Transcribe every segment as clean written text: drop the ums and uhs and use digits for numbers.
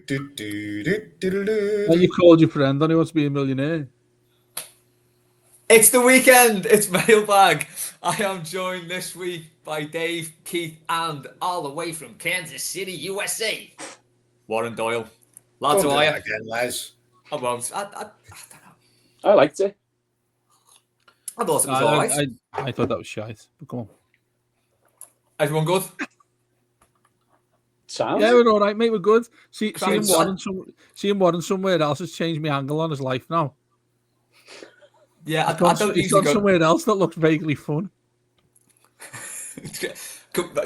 Like you called your friend and he wants to be a millionaire. It's the weekend. It's Mailbag. I am joined this week by Dave, Keith, and all the way from Kansas City, USA, Warren Doyle. Lads, Don't how do are you? that again, Les. I won't. I don't know. I liked it. I thought it was all right. I thought that was shite. But come on. Everyone good? Sounds. Yeah, we're all right, mate. We're good. Seeing Crowd Warren somewhere else has changed my angle on his life now. Yeah, I He's don't usually gone go. somewhere else that looks vaguely fun.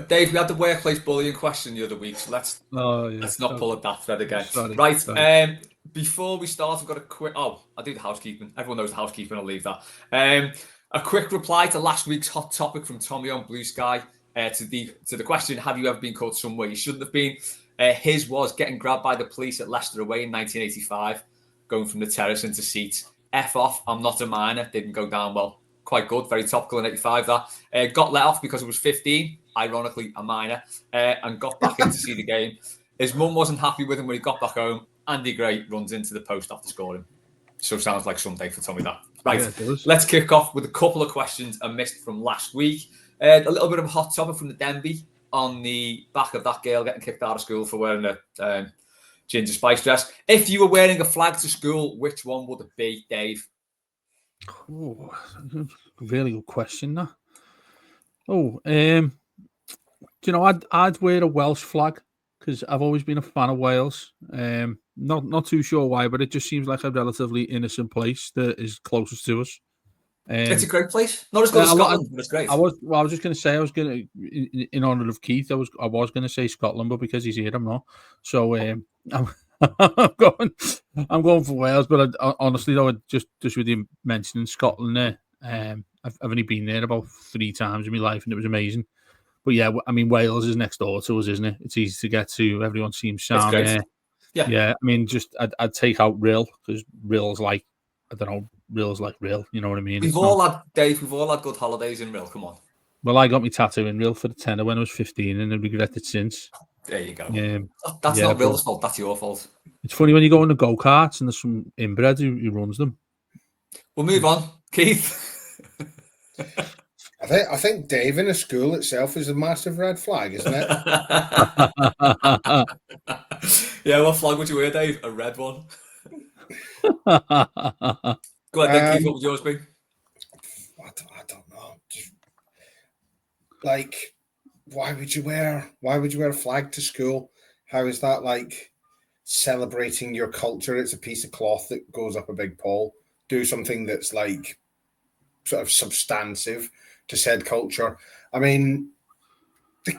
Dave, we had the workplace bullying question the other week, so let's not pull at that thread again. Sorry. Before we start, I've got a quick. Oh, I do the housekeeping. Everyone knows the housekeeping. I'll leave that. A quick reply to last week's hot topic from Tommy on Blue Sky to the question: have you ever been caught somewhere you shouldn't have been? His was getting grabbed by the police at Leicester away in 1985, going from the terrace into seats. F off, I'm not a minor. Didn't go down well. Quite good, very topical in 85 that. Got let off because it was 15, ironically a minor, and got back in to see the game. His mum wasn't happy with him when he got back home. Andy Gray runs into the post after scoring. So sounds like Sunday for Tommy that. Right, let's kick off with a couple of questions I missed from last week. A little bit of a hot topic from the Denby on the back of that girl getting kicked out of school for wearing a ginger spice dress. If you were wearing a flag to school, which one would it be, Dave? Oh, really good question. That. You know, I'd wear a Welsh flag because I've always been a fan of Wales. Not too sure why, but it just seems like a relatively innocent place that is closest to us. It's a great place. Not as good as Scotland, but it's great. I was just going to say, in honor of Keith, I was going to say Scotland, but because he's here, I'm not. So I'm going for Wales. But honestly, though, just with you mentioning Scotland there, I've only been there about 3 times in my life, and it was amazing. But yeah, I mean, Wales is next door to us, isn't it? It's easy to get to. Everyone seems sound there. Yeah. I mean, I'd take out Rill because Rill's like, I don't know, Rill's like Rill. You know what I mean? We've all had good holidays in Rill. Come on. Well, I got my tattoo in Rill for the tenner when I was 15, and I regret it since. There you go. That's not Rill's fault. That's your fault. It's funny when you go on the go-karts and there's some inbred who runs them. We'll move on, Keith. I think Dave in a school itself is a massive red flag, isn't it? Yeah, what flag would you wear, Dave? A red one. Go ahead, Keith. What would yours be? I don't know. Like, why would you wear a flag to school? How is that like celebrating your culture? It's a piece of cloth that goes up a big pole. Do something that's like sort of substantive to said culture. I mean, the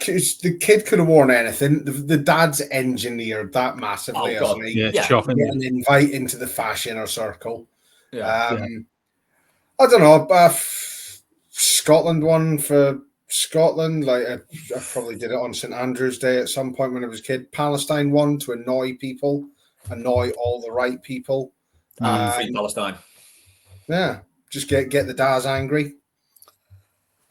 kid could have worn anything. The dad's engineered that massively, hasn't he? Yeah, shocking. Get an invite into the fashioner circle. Yeah. I don't know. Scotland one for Scotland. Like I probably did it on St Andrew's Day at some point when I was a kid. Palestine one to annoy people, annoy all the right people. Free Palestine. Yeah, just get the dads angry.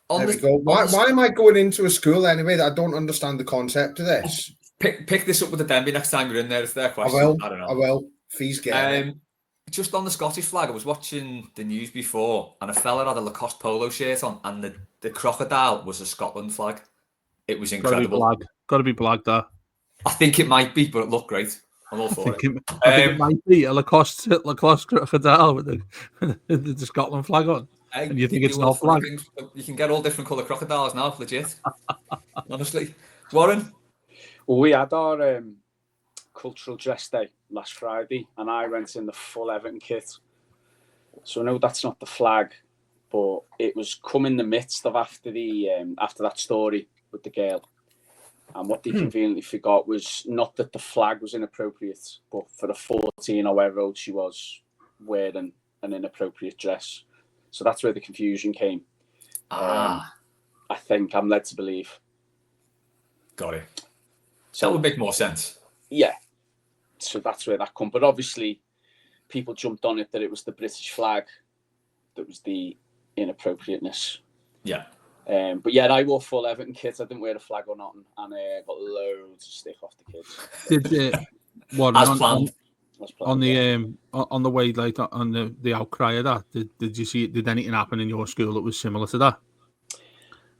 There we go. Why am I going into a school anyway that I don't understand the concept of this? Pick this up with the Denby next time you're in there. It's their question. I don't know. I will. Fees get just on the Scottish flag, I was watching the news before, and a fella had a Lacoste polo shirt on, and the crocodile was a Scotland flag. It was incredible. Got to be black, that. I think it might be, but it looked great. I'm all for it. I think it might be a Lacoste crocodile with the Scotland flag on. And you think it's not flag? You can get all different colour crocodiles now, legit. Honestly. Warren? Well, we had our cultural dress day last Friday, and I went in the full Everton kit. So I know that's not the flag, but it was come in the midst of after that story with the girl. And what they conveniently forgot was not that the flag was inappropriate, but for the 14 or whatever old she was wearing an inappropriate dress. So that's where the confusion came. I think I'm led to believe. Got it. So that would make more sense. Yeah. So that's where that comes. But obviously, people jumped on it that it was the British flag that was the inappropriateness. Yeah. But yeah, I wore full Everton kits. I didn't wear a flag or nothing, and got loads of stick off the kids. What as planned. on the way, like on the outcry of that? Did you see? Did anything happen in your school that was similar to that?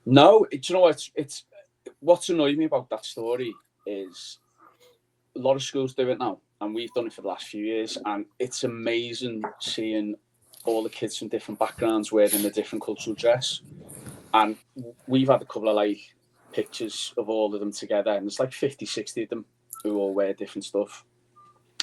No, do you know it's what's annoyed me about that story is a lot of schools do it now, and we've done it for the last few years, and it's amazing seeing all the kids from different backgrounds wearing a different cultural dress. And we've had a couple of like pictures of all of them together, and there's like 50, 60 of them who all wear different stuff.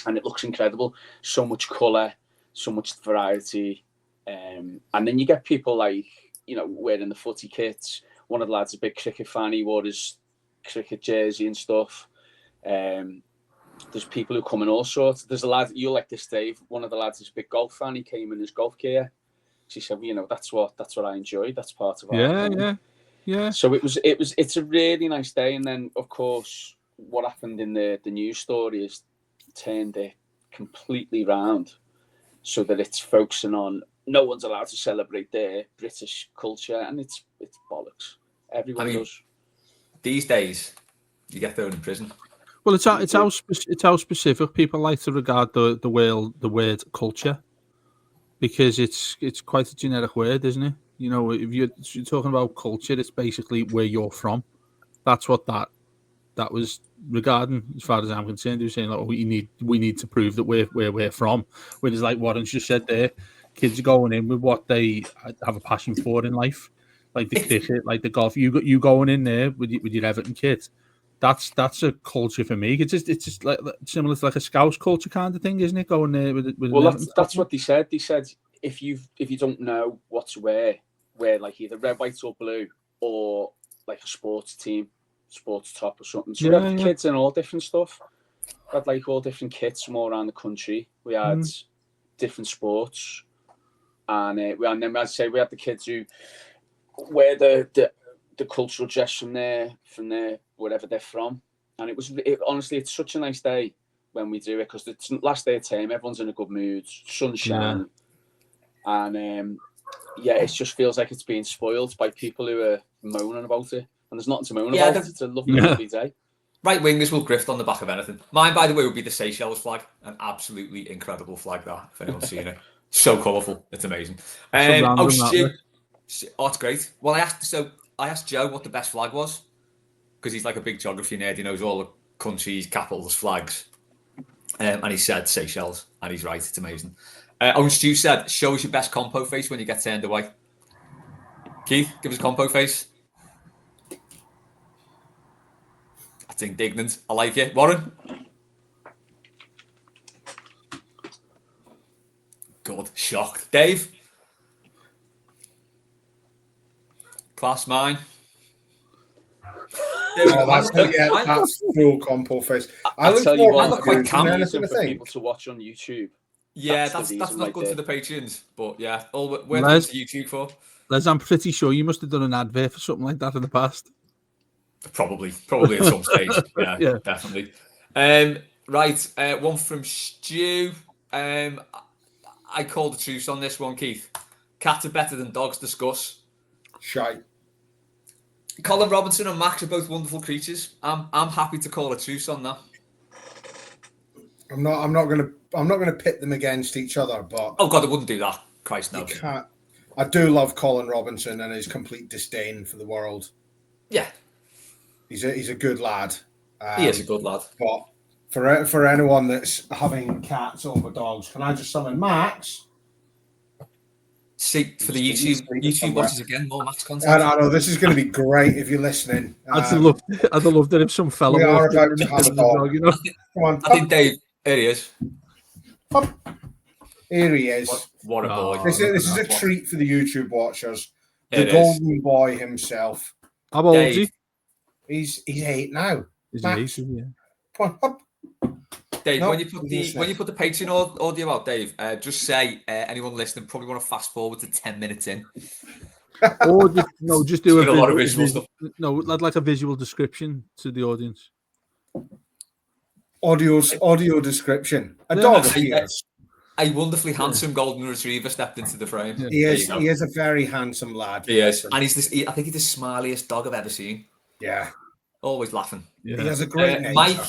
And it looks incredible. So much colour, so much variety. And then you get people like, you know, wearing the footy kits. One of the lads is a big cricket fan. He wore his cricket jersey and stuff. There's people who come in all sorts. There's a lad, you'll like this, Dave. One of the lads is a big golf fan. He came in his golf gear. She said, well, you know, that's what I enjoy. That's part of our Yeah. So it's a really nice day. And then, of course, what happened in the news story is turned it completely round so that it's focusing on no one's allowed to celebrate their British culture, and it's bollocks. Everyone does. These days, you get thrown in prison. Well, it's how specific people like to regard the word culture, because it's quite a generic word, isn't it? You know, if you're talking about culture, it's basically where you're from. That's what that was regarding, as far as I'm concerned. They were saying, like, we need to prove that we're from. Whereas, like Warren's just said there, kids are going in with what they have a passion for in life, like the cricket, like the golf. You going in there with your Everton kids. That's a culture for me. It's just like similar to like a Scouse culture kind of thing, isn't it? Going there with well, that's what they said. They said if you don't know what to wear like either red, white, or blue, or like a sports team, sports top or something. So we had kids in all different stuff. We had like all different kits from all around the country. We had different sports, and then I'd say we had the kids who wear the cultural dress from their wherever they're from. And honestly, it's such a nice day when we do it, because it's last day of term, everyone's in a good mood, sunshine, and it just feels like it's being spoiled by people who are moaning about it. And there's nothing to moan about. It's a lovely day. Right wingers will grift on the back of anything. Mine, by the way, would be the Seychelles flag. An absolutely incredible flag, that, if anyone's seen it. So colourful. It's amazing. It's great. Well, I asked Joe what the best flag was, because he's like a big geography nerd. He knows all the countries, capitals, flags. And he said Seychelles, and he's right. It's amazing. Stu said, show us your best compo face when you get turned away. Keith, give us a compo face. That's indignant. I like it. Warren? Good. Shocked. Dave? Class mine. That's full compo face. I look tell you more what, quite confusing for people to watch on YouTube. Yeah, that's not good for the patrons, but yeah, all we're going to YouTube for. Les, I'm pretty sure you must have done an advert for something like that in the past. Probably at some stage. Yeah, definitely. Right, one from Stu. I called a truce on this one, Keith. Cats are better than dogs. Discuss. Shite. Colin Robinson and Max are both wonderful creatures. I'm happy to call a truce on that. I'm not gonna pit them against each other, but oh god, I wouldn't do that. Christ no. I do love Colin Robinson and his complete disdain for the world. Yeah, he's a good lad. He is a good lad. But for anyone that's having cats over dogs, can I just summon Max? See, for the YouTube watches again, more Max content. I know this is going to be great if you're listening. I'd have loved it if some fella. We are about to have a dog. You know? Come on, I think Dave. Here he is. Here he is. What a boy! This is a treat for the YouTube watchers. The golden boy himself. How old is he? He's 8 now. He's 8, yeah. Come on, up. Dave, when you put the Patreon audio out, Dave, just say anyone listening probably want to fast forward to 10 minutes in. Or just do a lot of visual stuff. No, I'd like a visual description to the audience. Audio description. A dog appears. A wonderfully handsome golden retriever stepped into the frame. Yeah. He is a very handsome lad. He is, and I think he's the smiliest dog I've ever seen. Yeah, always laughing. Yeah. He has a great nature. Mike.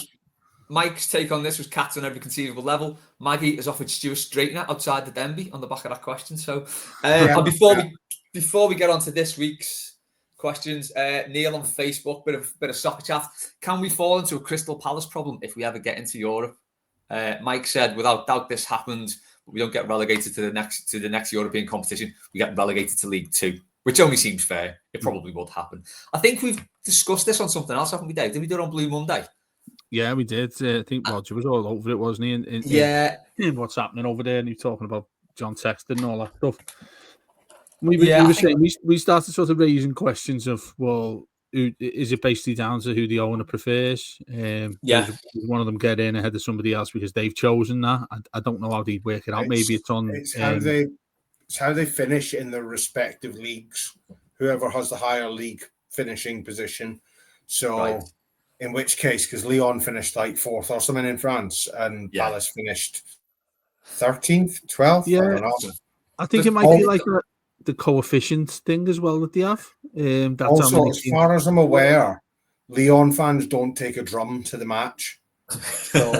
Mike's take on this was cats on every conceivable level. Maggie has offered Stu a straightener outside the Denby on the back of that question. So, and before we get on to this week's questions, Neil on Facebook, bit of soccer chat. Can we fall into a Crystal Palace problem if we ever get into Europe? Mike said, without doubt, this happens. But we don't get relegated to the next European competition. We get relegated to League Two, which only seems fair. It probably would happen. I think we've discussed this on something else, haven't we, Dave? Did we do it on Blue Monday? Yeah, we did. I think Roger was all over it, wasn't he? In what's happening over there, and he was talking about John Sexton and all that stuff. We were saying we started sort of raising questions of, well, is it basically down to who the owner prefers? Does one of them get in ahead of somebody else because they've chosen that? I don't know how they work it out. Maybe it's on. It's how they finish in their respective leagues. Whoever has the higher league finishing position. So. Right. In which case, because Lyon finished like 4th or something in France, and Palace finished 13th, 12th. Yeah, I don't know. I think it might be like the coefficient thing as well that they have. That's also, as far as I'm aware, Lyon fans don't take a drum to the match, so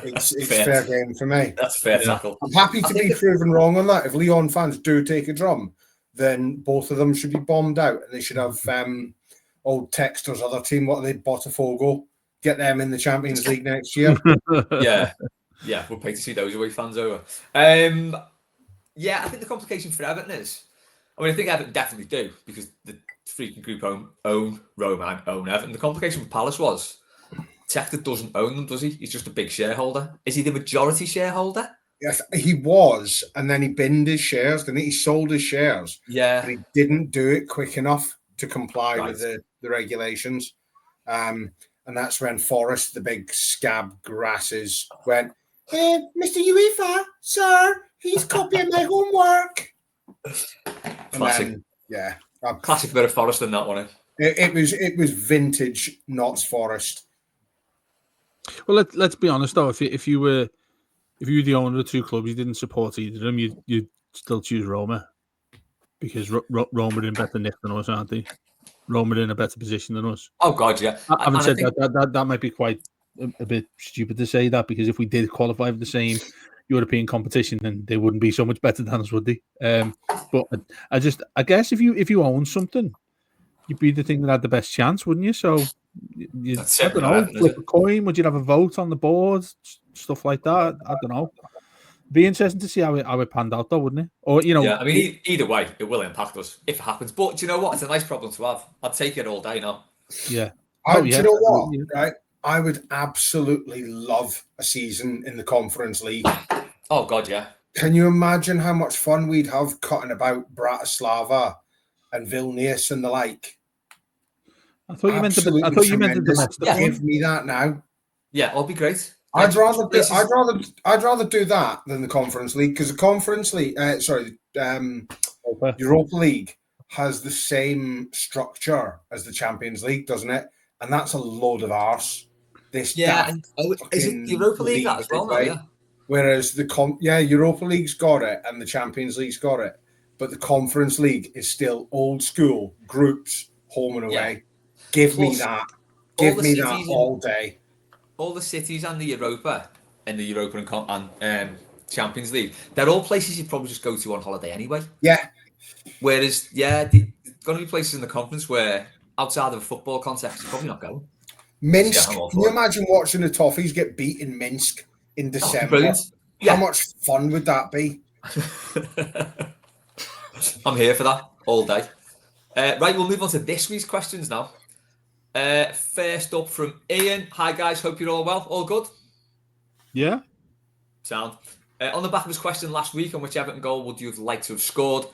it's fair game for me. That's a fair tackle. I'm happy to be proven wrong on that. If Lyon fans do take a drum, then both of them should be bombed out, and they should have. Old Texter's other team, what are they, Botafogo? Get them in the Champions League next year. Yeah, we'll pay to see those away fans over. I think the complication for Everton is, I think Everton definitely do, because the freaking group own Roma, own Everton. The complication with Palace was, Texter doesn't own them, does he? He's just a big shareholder. Is he the majority shareholder? Yes, he was, and then he binned his shares, didn't he? He sold his shares. Yeah. But he didn't do it quick enough to comply with the regulations. And that's when Forrest, the big scab grasses, went, Mr. UEFA, sir, he's copying my homework. Classic. Classic bit of Forrest in that one. It was vintage Notts Forest. Well, let's be honest though. If you were the owner of the two clubs, you didn't support either of them, you'd still choose Roma. Because Roma are in better nick than us, aren't they? Roma are in a better position than us. Oh, God, yeah. Having said that might be quite a bit stupid to say that, because if we did qualify for the same European competition, then they wouldn't be so much better than us, would they? But I guess if you own something, you'd be the thing that had the best chance, wouldn't you? So, I don't know, flip a coin, would you have a vote on the board? Stuff like that. I don't know. Be interesting to see how it panned out, though, wouldn't it? Or either way, it will impact us if it happens. But do you know what? It's a nice problem to have. I'd take it all day now. Yeah. Do you know what? Right, I would absolutely love a season in the Conference League. Oh God, yeah. Can you imagine how much fun we'd have cutting about Bratislava and Vilnius and the like? I thought you meant the domestic. Give me that now. Yeah, it'll be great. I'd rather do that than the Conference League, because the Conference League, Europa League has the same structure as the Champions League, doesn't it? And that's a load of arse. Is it the Europa League that as well? Now, yeah. Whereas Europa League's got it and the Champions League's got it, but the Conference League is still old school groups, home and away. Yeah. Give me that all day. All the cities and the Europa and Champions League, they're all places you'd probably just go to on holiday anyway. Yeah. Whereas, there's going to be places in the conference where outside of a football context, you're probably not going. Minsk. Can you imagine watching the Toffees get beat in Minsk in December? How much fun would that be? I'm here for that all day. Right, we'll move on to this week's questions now. First up from Ian. Hi guys, hope you're all well. All good? Yeah. Sound. On the back of his question last week, on which Everton goal would you have liked to have scored?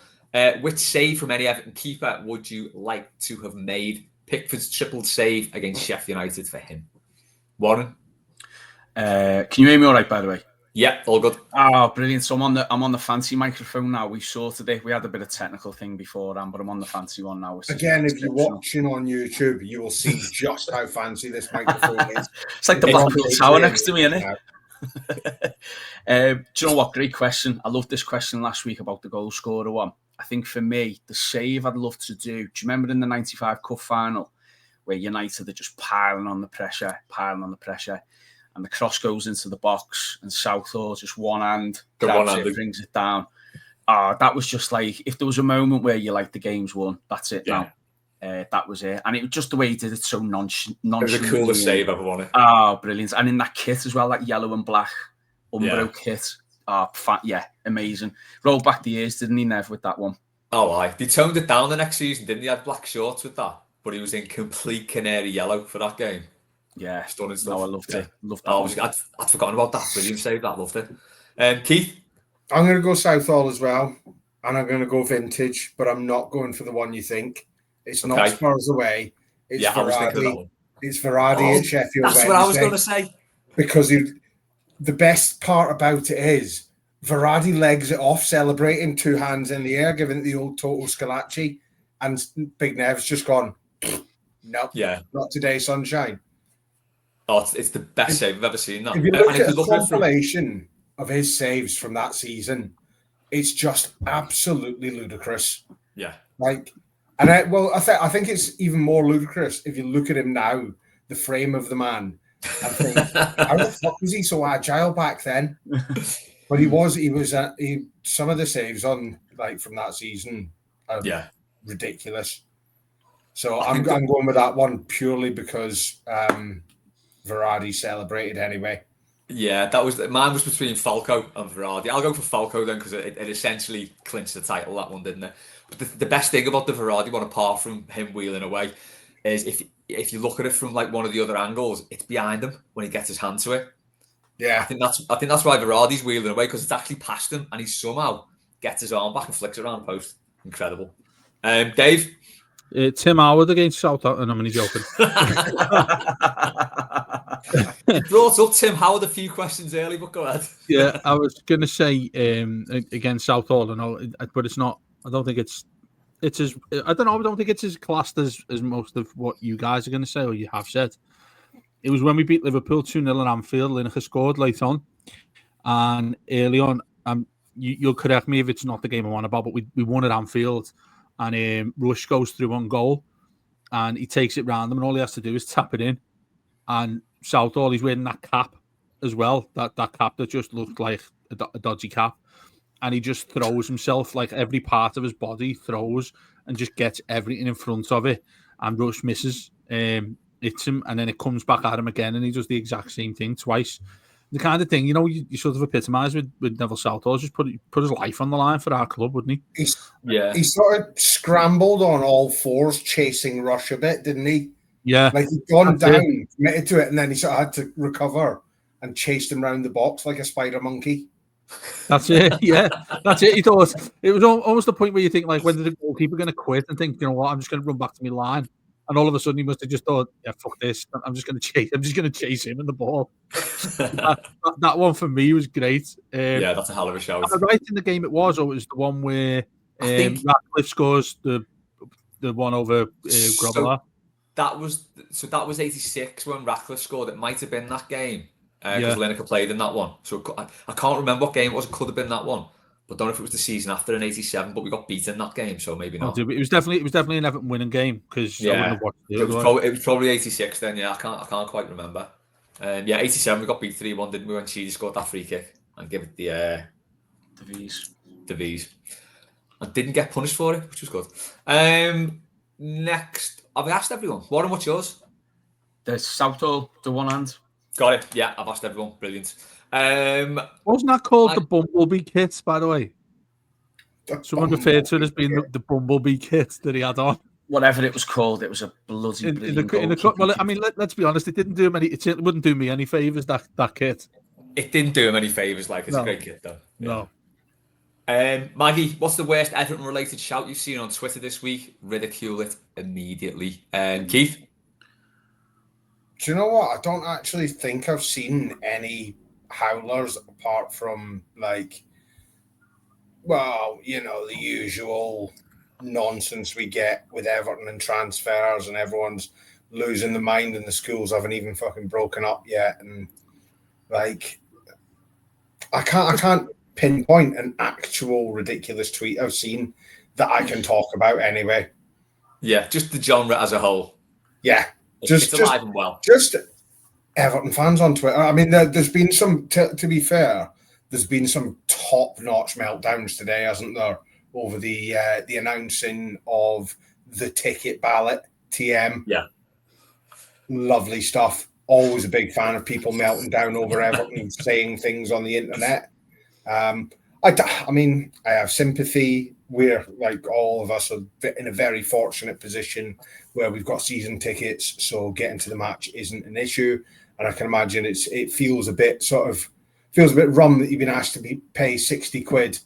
Which save from any Everton keeper would you like to have made? Pickford's triple save against Sheffield United for him. Warren? Can you hear me all right, by the way? Yeah, all good. Oh, brilliant. So I'm on the fancy microphone now. We sorted it. We had a bit of technical thing beforehand, but I'm on the fancy one now. Again, if you're watching on YouTube, you will see just how fancy this microphone is. It's like the Blackpool Tower next to me, isn't it? Do you know what? Great question. I loved this question last week about the goal scorer one. I think for me, the save I'd love to do you remember in the 95 Cup final where United are just piling on the pressure? and the cross goes into the box, and Southall just one hand brings it down. That was just like, if there was a moment where you're like, the game's won, that's it now. That was it. And it was just the way he did it, so nonchalant. It was the coolest save ever, wasn't it? Oh, brilliant. And in that kit as well, that yellow and black Umbro kit. Amazing. Rolled back the years, didn't he, Nev, with that one? Oh, aye. They toned it down the next season, didn't he? Had black shorts with that, but he was in complete canary yellow for that game. Yeah. Stunning stuff. No, I loved it. Loved that. I'd forgotten about that. Brilliant save. That, loved it. Keith? I'm going to go Southall as well, and I'm going to go vintage, but I'm not going for the one you think. It's not Spurs away. It's I was thinking of that Varady. one. It's Varady at Sheffield That's Wednesday. what I was going to say. Because the best part about it is Varady legs it off, celebrating, 2 hands in the air, giving it the old Toto Scalacci, and Big Nev's just gone, nope, not today, sunshine. Oh, it's the best save I've ever seen. That. If you look at the compilation of his saves from that season, it's just absolutely ludicrous. Yeah. I think it's even more ludicrous if you look at him now, the frame of the man, and think, how the fuck was he so agile back then? But he was some of the saves on from that season are ridiculous. So I'm going with that one purely because Varady celebrated anyway. Yeah, mine was between Falco and Varady. I'll go for Falco then because it essentially clinched the title, that one, didn't it? But the best thing about the Varady one, apart from him wheeling away, is if you look at it from like one of the other angles, it's behind him when he gets his hand to it. Yeah, I think that's why Varady's wheeling away, because it's actually past him and he somehow gets his arm back and flicks it around the post. Incredible. Dave? Tim Howard against Southampton. I'm only joking. Brought up Tim Howard a few questions early, but go ahead. Yeah, I was going to say against Southall, but it's not. I don't think it's as. I don't know. I don't think it's as classed as most of what you guys are going to say or you have said. It was when we beat Liverpool 2-0 at Anfield. Lineker scored late on, and early on. You'll correct me if it's not the game I want about, but we won at Anfield, and Rush goes through on goal, and he takes it round him, and all he has to do is tap it in. And Southall, he's wearing that cap as well, that cap that just looked like a dodgy cap, and he just throws himself, like every part of his body throws, and just gets everything in front of it, and Rush misses, hits him, and then it comes back at him again, and he does the exact same thing twice. The kind of thing, you sort of epitomise with Neville Southall, just put his life on the line for our club, wouldn't he? He sort of scrambled on all fours, chasing Rush a bit, didn't he? Yeah. Like he'd gone down, committed to it, and then he sort of had to recover and chased him around the box like a spider monkey. That's it, yeah. That's it. He thought it was almost the point where you think, like, when the goalkeeper going to quit and think, you know what, I'm just going to run back to my line. And all of a sudden, he must have just thought, "Yeah, fuck this! I'm just going to chase him and the ball." that one for me was great. Yeah, that's a hell of a shout. Right in the game it was, or it was the one where Ratcliffe scores the one over Grobbelaar. That was 86 when Ratcliffe scored. It might have been that game because Lineker played in that one. So I can't remember what game it was. It could have been that one. But don't know if it was the season after in '87, but we got beaten that game, so maybe not. It was definitely an Everton winning game because I wouldn't have watched it. It was probably '86 then. Yeah, I can't quite remember. '87 we got beat 3-1, didn't we? When Sheedy scored that free kick and give it the Toffees, and didn't get punished for it, which was good. Next, have I asked everyone? Warren, what's yours? There's Southall, the one hand. Got it. Yeah, I've asked everyone. Brilliant. Wasn't that called the Bumblebee kit, by the way? Someone referred to it as being the Bumblebee kit that he had on. Whatever it was called, it was a bloody brilliant goal. Well, I mean, let's be honest, it didn't do him any. It wouldn't do me any favors. That kit. It didn't do him any favors. Like, it's a great kit, though. Yeah. No. Maggie, what's the worst Everton-related shout you've seen on Twitter this week? Ridicule it immediately. Keith? Do you know what? I don't actually think I've seen any howlers apart from, like, well, you know, the usual nonsense we get with Everton and transfers and everyone's losing the mind and the schools haven't even fucking broken up yet. And, like, I can't pinpoint an actual ridiculous tweet I've seen that I can talk about anyway. Yeah, just the genre as a whole. Yeah. It's alive and well. Just Everton fans on Twitter. I mean, there's been some, to be fair, there's been some top-notch meltdowns today, hasn't there, over the announcing of the ticket ballot, TM. Yeah. Lovely stuff. Always a big fan of people melting down over Everton, saying things on the internet. I mean, I have sympathy. We're, like all of us, are in a very fortunate position where we've got season tickets, so getting to the match isn't an issue. And I can imagine it feels a bit rum that you've been asked to pay 60 quid.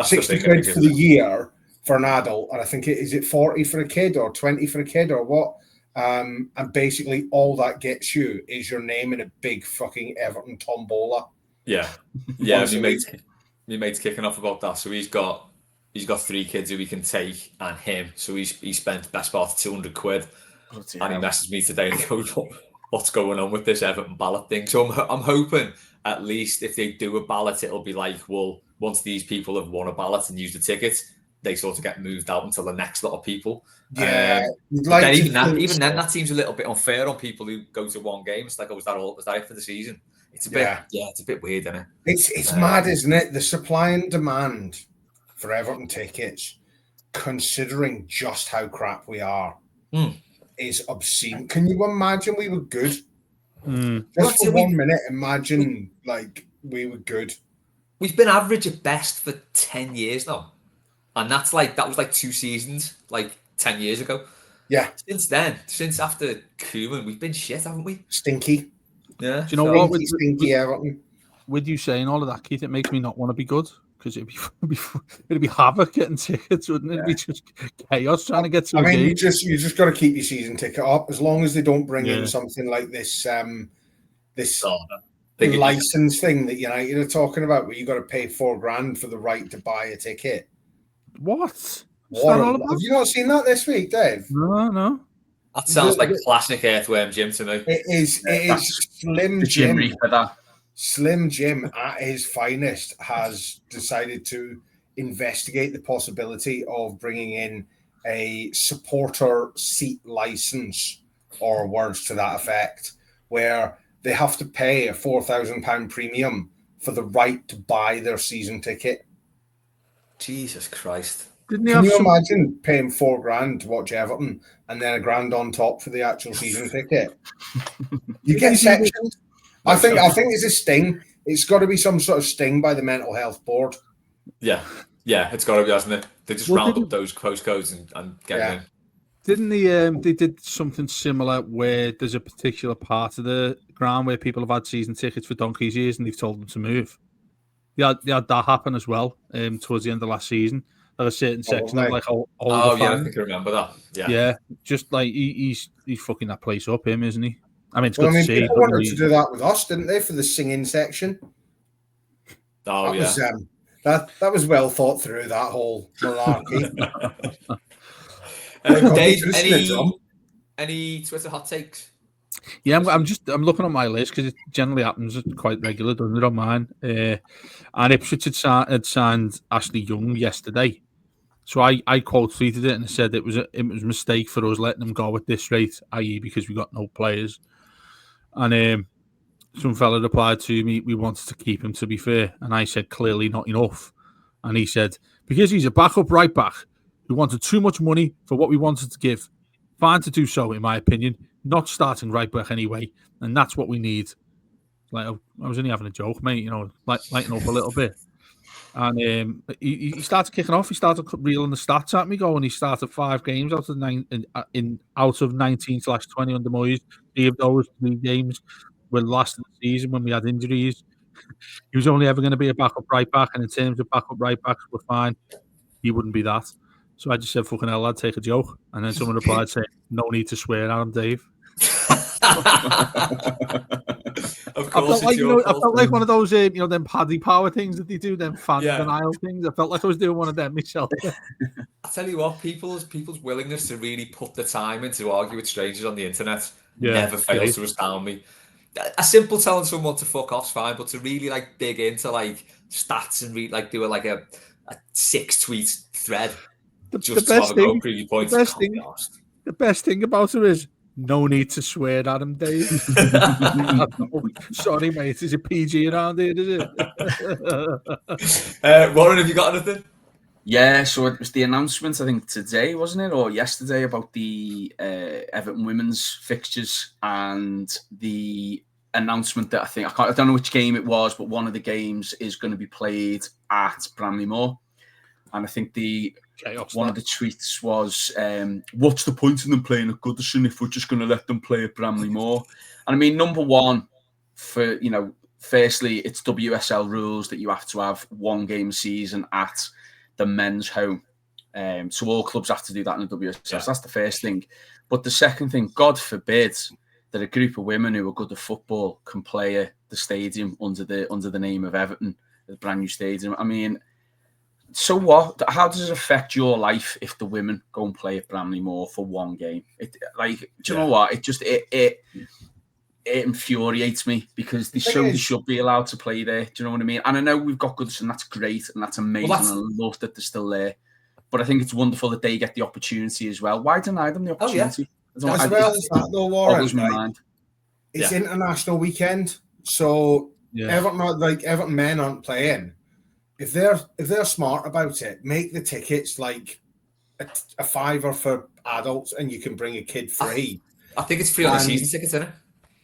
60 quid for the year for an adult, and I think is it 40 for a kid or 20 for a kid or what? And basically all that gets you is your name in a big fucking Everton tombola. Yeah. My mate's kicking off about that. So he's got 3 kids who he can take, and him. So he spent best part of 200 quid. And he messaged me today and goes, "What's going on with this Everton ballot thing?" So I'm hoping at least if they do a ballot, it'll be like, well, once these people have won a ballot and used the tickets, they sort of get moved out until the next lot of people. Yeah. Even then, that seems a little bit unfair on people who go to one game. It's like, was that it for the season? It's a bit, it's a bit weird, isn't it? It's mad, isn't it? The supply and demand for Everton tickets, considering just how crap we are, is obscene. Can you imagine we were good? Just for 1 minute, imagine like we were good. We've been average at best for 10 years now. And that was like 2 seasons, like 10 years ago. Yeah. Since then, since after Koeman, we've been shit, haven't we? Stinky. Yeah. Do you know what? With you saying all of that, Keith, it makes me not want to be good, because it'd be havoc getting tickets, wouldn't it? It'd be just chaos trying to get to. You just got to keep your season ticket up, as long as they don't bring in something like this license thing that United are talking about, where you got to pay $4,000 for the right to buy a ticket. What? Have you not seen that this week, Dave? No. That sounds like classic Earthworm Jim to me. It is Slim Jim. Slim Jim at his finest has decided to investigate the possibility of bringing in a supporter seat license, or words to that effect, where they have to pay a £4,000 premium for the right to buy their season ticket. Jesus Christ. Can you imagine paying $4,000 to watch Everton and then $1,000 on top for the actual season ticket? You get sectioned. I think it's a sting. It's got to be some sort of sting by the mental health board. Yeah, it's got to be, hasn't it? They just round up those postcodes and get them in. Didn't they did something similar where there's a particular part of the ground where people have had season tickets for donkey's years and they've told them to move? They had that happen as well towards the end of last season. At a certain section of like all I think I remember that. Yeah, just like he's fucking that place up, him, isn't he? I mean, it's good to see. People wanted to do that with us, didn't they, for the singing section? That was well thought through, that whole malarkey. Dave, any Twitter hot takes? Yeah, I'm looking at my list because it generally happens quite regular, doesn't it, on mine? And Ipswich had signed Ashley Young yesterday, so I quote tweeted it and I said it was a mistake for us letting them go at this rate, i.e. because we got no players. And some fella replied to me, we wanted to keep him, to be fair, and I said clearly not enough, and he said because he's a backup right back who wanted too much money for what we wanted to give. Fine to do so, in my opinion. Not starting right back anyway, and that's what we need. Like, I was only having a joke, mate. Lighten up a little bit. And he started kicking off. He started reeling the stats at me, going. He started 5 games out of 19/20 under Moyes. 3 of those 3 games were last of the season when we had injuries. He was only ever going to be a backup right back, and in terms of backup right backs, we're fine. He wouldn't be that. So I just said, fucking hell, I'd take a joke. And then someone replied saying, no need to swear at him, Dave. Of course, I felt like one of those, them Paddy Power things that they do, them fan denial things. I felt like I was doing one of them myself. I tell you what, people's willingness to really put the time in to argue with strangers on the internet never fails to astound me. A simple telling someone to fuck off's fine, but to really like dig into like stats and read like do a 6-tweet thread. The best thing about it is No need to swear at him, Dave. Sorry, mate. Is it PG around here, is it? Warren, have you got anything? Yeah, so it was the announcement, I think, today, wasn't it? Or yesterday, about the Everton women's fixtures, and the announcement that I don't know which game it was, but one of the games is going to be played at Bramley-Moore. And I think one of the tweets was, what's the point in them playing at Goodison if we're just going to let them play at Bramley-Moore? And I mean, number one, firstly, it's WSL rules that you have to have one game a season at the men's home. So all clubs have to do that in the WSL. Yeah. So that's the first thing. But the second thing, God forbid that a group of women who are good at football can play at the stadium under the name of Everton, the brand new stadium. I mean, so what? How does it affect your life if the women go and play at Bramley-Moore for one game? Do you know what? It infuriates me, because they should be allowed to play there. Do you know what I mean? And I know we've got Goodison, that's great and that's amazing. And I love that they're still there. But I think it's wonderful that they get the opportunity as well. Why deny them the opportunity? As well as that, though, Warren, it's international weekend, so Everton men aren't playing. If they're smart about it, make the tickets like a £5 for adults, and you can bring a kid free. I think it's free on the season tickets, isn't it?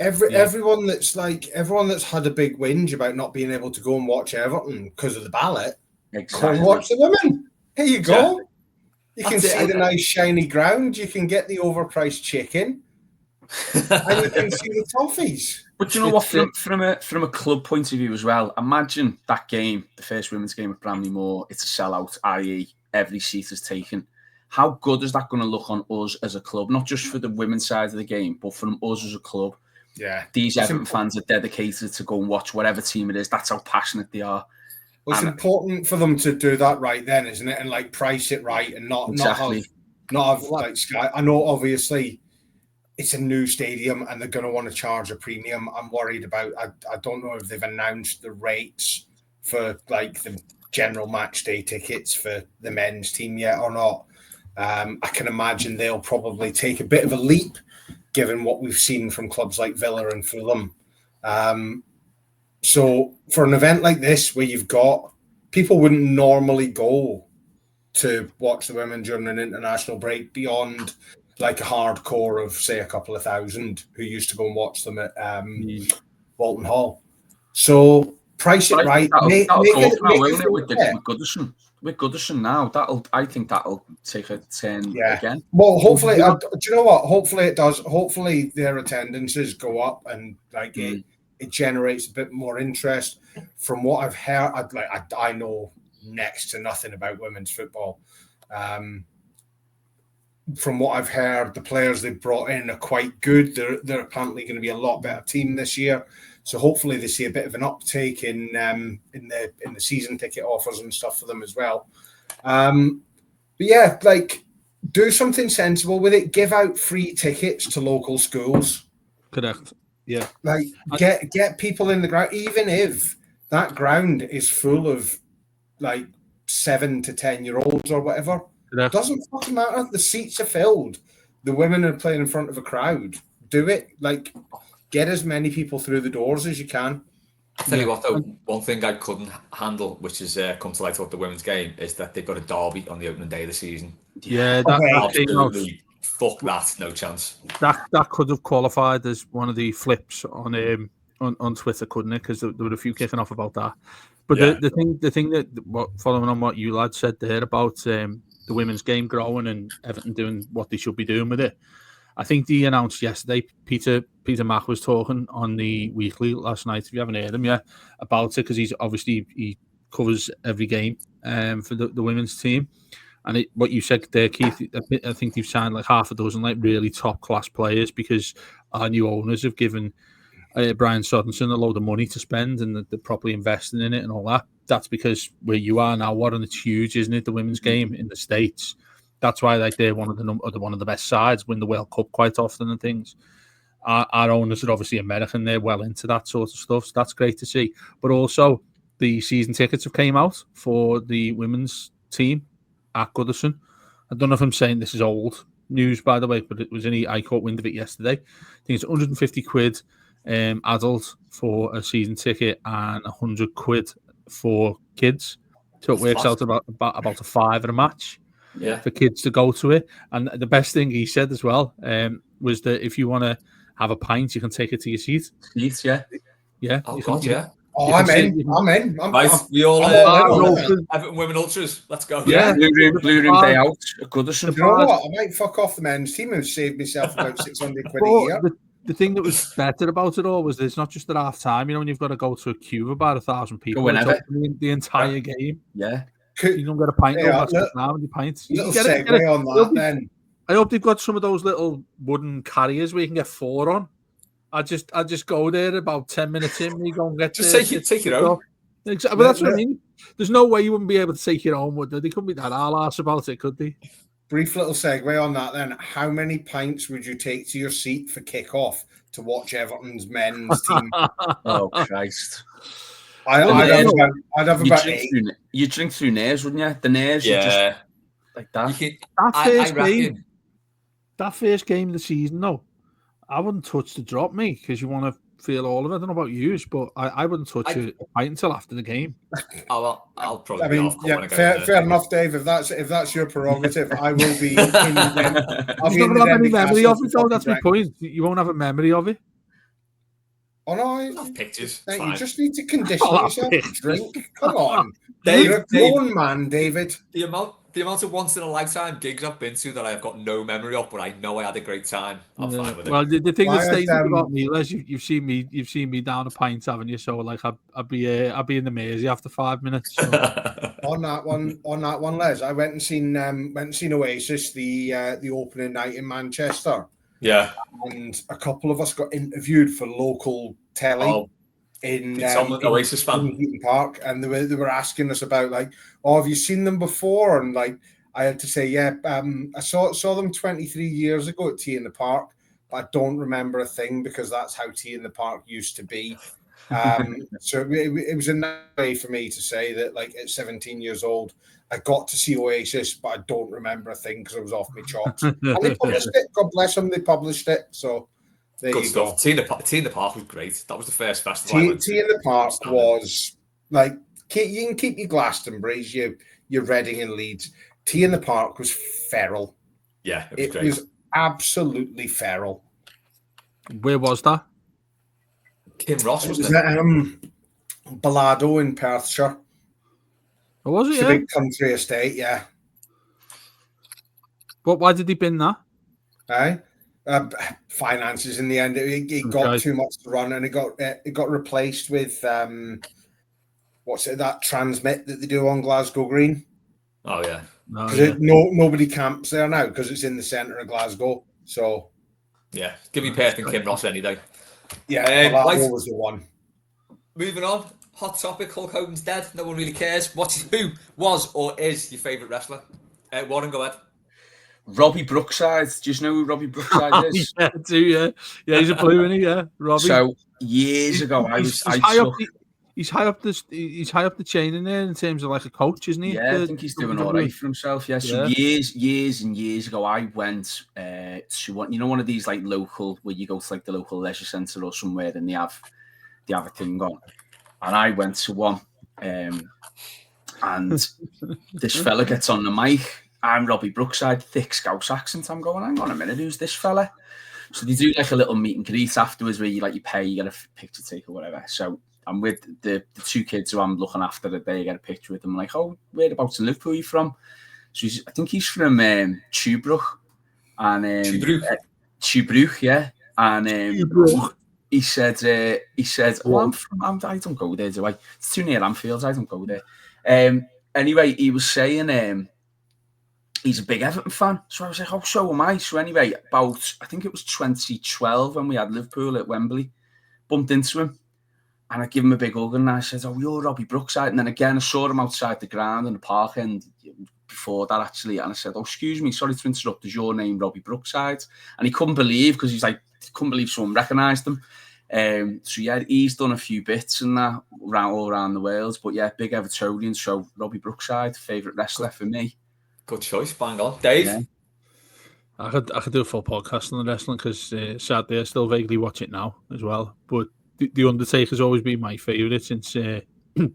Everyone that's had a big whinge about not being able to go and watch Everton because of the ballot, go and watch the women. Here you go. Yeah. You can see the nice shiny ground. You can get the overpriced chicken, and you can see the Toffees. But you know what? From a club point of view as well, imagine that game, the first women's game at Bramley-Moore. It's a sellout, i.e., every seat is taken. How good is that going to look on us as a club? Not just for the women's side of the game, but from us as a club. Yeah, these Everton fans are dedicated to go and watch whatever team it is. That's how passionate they are. Well, it's important for them to do that right then, isn't it? And like price it right, and not have like Sky. I know obviously it's a new stadium and they're going to want to charge a premium. I'm worried about. I don't know if they've announced the rates for like the general match day tickets for the men's team yet or not. I can imagine they'll probably take a bit of a leap, given what we've seen from clubs like Villa and Fulham. So for an event like this, where you've got people wouldn't normally go to watch the women during an international break beyond like a hardcore of, say, a couple of thousand who used to go and watch them at Walton Hall. So price it right. With Goodison now, I think that'll take a turn again. Well, hopefully, do you know what? Hopefully it does. Hopefully their attendances go up and like it generates a bit more interest. From what I've heard, I know next to nothing about women's football. From what I've heard, the players they've brought in are quite good. They're apparently going to be a lot better team this year. So hopefully they see a bit of an uptake in the season ticket offers and stuff for them as well. But yeah, like do something sensible with it. Give out free tickets to local schools. Correct. Yeah. Like get people in the ground, even if that ground is full of like 7 to 10-year-olds or whatever. Correct. Doesn't fucking matter. The seats are filled. The women are playing in front of a crowd. Do it. Like get as many people through the doors as you can. I'll tell you what, though, one thing I couldn't handle, which has come to light about the women's game, is that they've got a derby on the opening day of the season. Yeah, absolutely. Fuck that, no chance. That could have qualified as one of the flips on Twitter, couldn't it? Because there were a few kicking off about that. But the thing that following on what you lad said there about the women's game growing and Everton doing what they should be doing with it, I think they announced yesterday. Peter Mack was talking on the Weekly last night. If you haven't heard him yet about it, because he covers every game for the women's team. And what you said there, Keith, I think they've signed like half a dozen like really top class players because our new owners have given Brian Sorensen a load of money to spend and they're properly investing in it and all that. That's because where you are now, Warren, it's huge, isn't it? The women's game in the States. That's why like they're one of the best sides, win the World Cup quite often and things. Our owners are obviously American; they're well into that sort of stuff. So that's great to see. But also, the season tickets have came out for the women's team at Goodison. I don't know if I'm saying this is old news, by the way, but it was I caught wind of it yesterday. I think it's 150 quid adult for a season ticket and 100 quid for kids. So it works out about a five at a match for kids to go to it. And the best thing he said as well was that if you want to have a pint, you can take it to your seat. Seats, yeah. Yeah. Oh, God, yeah. Oh, I'm in. Right, we all Everton Women Ultras. Let's go. Yeah. Blue Room Day Out. Goodison. You know what? I might fuck off the men's team and save myself about 600 quid a year. The thing that was better about it all was there's not just at half time, when you've got to go to a queue of about 1,000 people. The entire game. Yeah. You don't get a pint now with your pints. Little segue on that then. I hope they've got some of those little wooden carriers where you can get 4 on. I just go there about 10 minutes in and you go and get take your own. Exactly. But that's what I mean. There's no way you wouldn't be able to take your own, would they? They couldn't be that all-arse about it, could they? Brief little segue on that then. How many pints would you take to your seat for kick-off to watch Everton's men's team? Oh, Christ. I'd have about 8. You'd drink through Nares, wouldn't you? The Nares, just like that. That first game of the season, though, I wouldn't touch the drop, mate, because you want to feel all of it. I don't know about you, but I wouldn't touch a pint until after the game. I'll probably. Fair enough, Dave. If that's your prerogative, I will be. You're not going to have any memory of it, though. That's my point. You won't have a memory of it. Oh no! Pictures. You just need to condition yourself to drink. Come on, you're a grown man, David. The amount of once in a lifetime gigs I've been to that I've got no memory of, but I know I had a great time. I'm fine with it. Well, the thing that stays about me, Les, you've seen me down a pint, haven't you? So like I'd be in the Mersey after 5 minutes. So. on that one, Les, I went and seen Oasis the opening night in Manchester. Yeah, and a couple of us got interviewed for local telly in Oasis fan in Heaton Park, and they were asking us about like, oh, have you seen them before? And like, I had to say, yeah, I saw them 23 years ago at Tea in the Park, but I don't remember a thing because that's how Tea in the Park used to be. So it was a nice way for me to say that, like, at 17 years old, I got to see Oasis, but I don't remember a thing because I was off my chops. And they published it. God bless them, they published it. So there good you stuff. go. Tea in the Park was great. That was the first festival. Tea in the Park was like, you can keep your Glastonbury's, your Reading and Leeds. Tea in the Park was feral. Yeah, it was absolutely feral. Where was that? Kim Ross, wasn't it? Ballado in Perthshire. Oh, was it? It's a big country estate, yeah. But why did he bin that? Finances in the end. It got too much to run, and it got replaced with what's it? That Transmit that they do on Glasgow Green. Oh yeah. Nobody camps there now because it's in the centre of Glasgow. So yeah, give me Perth and Kim Ross any day. Yeah, that was the one. Moving on. Hot topic, Hulk Hogan's dead. No one really cares. Who was or is your favourite wrestler? Warren, go ahead. Robbie Brookside. Do you know who Robbie Brookside is? Yeah, I do, yeah. Yeah, he's a blue, isn't he? Yeah, Robbie. So years ago, he's high up the chain in there in terms of like a coach, isn't he? Yeah, I think he's doing all right for himself. Yeah. So years and years ago, I went to one of these like local where you go to like the local leisure centre or somewhere, and they have a thing on. And I went to one, and this fella gets on the mic. I'm Robbie Brookside, thick Scouse accent. I'm going, hang on a minute, who's this fella? So they do like a little meet and greet afterwards where you pay, you get a picture take or whatever. So I'm with the two kids who I'm looking after the day, get a picture with them. I'm like, oh, whereabouts in Liverpool are you from? So I think he's from Tuebrook. And Tuebrook, yeah. And he said, oh, I don't go there, do I? It's too near Anfield, I don't go there. Anyway, he was saying he's a big Everton fan. So I was like, oh, so am I. So anyway, I think it was 2012 when we had Liverpool at Wembley, bumped into him. And I give him a big hug and I said, oh, you're Robbie Brookside. And then again, I saw him outside the ground in the park end before that, actually. And I said, oh, excuse me, sorry to interrupt. Is your name Robbie Brookside? And he couldn't believe, because he's like, couldn't believe someone recognised him. So yeah, he's done a few bits and that all around the world. But yeah, big Evertonian. So Robbie Brookside, favourite wrestler for me. Good choice, bang on. Dave? I could do a full podcast on the wrestling because sadly I still vaguely watch it now as well. But the Undertaker's always been my favourite since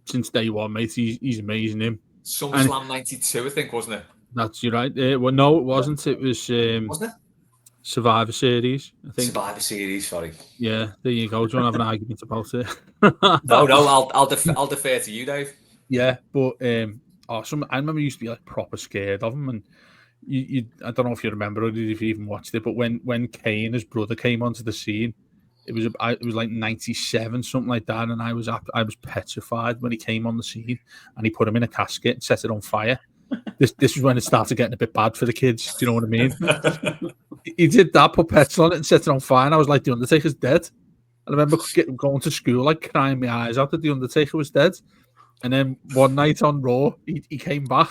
since day one, mate. He's amazing. Him. SummerSlam '92, I think, wasn't it? That's you're right. Well, no, it wasn't. It was Wasn't it? Survivor Series, I think. Survivor Series, sorry. Yeah, there you go. Do you want to have an argument about it? No, I'll defer to you, Dave. Yeah, but I remember I used to be like proper scared of him, and I don't know if you remember or if you even watched it, but when Kane, his brother, came onto the scene, it was like '97, something like that, and I was petrified when he came on the scene, and he put him in a casket and set it on fire. This was when it started getting a bit bad for the kids. Do you know what I mean? He did that, put petrol on it and set it on fire, and I was like, the Undertaker's dead. And I remember going to school, like crying my eyes out that the Undertaker was dead. And then one night on Raw, he came back,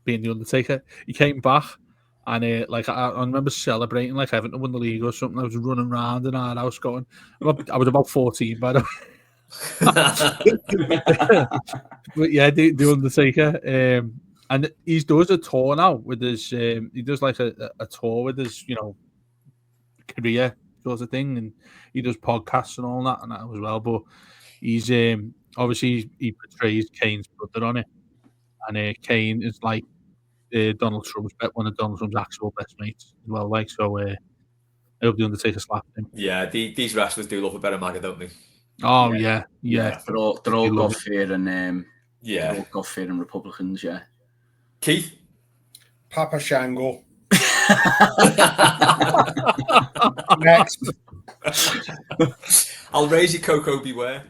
being the Undertaker. He came back, and like I remember celebrating like Everton won the league or something. I was running around in our house going. I was about 14 by the way. But yeah, the Undertaker. And he does a tour now with his. He does like a tour with his, career sort of thing, and he does podcasts and all that as well. But he's obviously he portrays Kane's brother on it, and Kane is like Donald Trump's one of Donald Trump's actual best mates as well. Like so, I hope the Undertaker slapped him. Yeah, these wrestlers do love a better MAGA, don't they? Oh yeah. They're all God fearing. They're all God fearing Republicans. Yeah. Keith? Papa Shango. Next. I'll raise you, Coco Beware.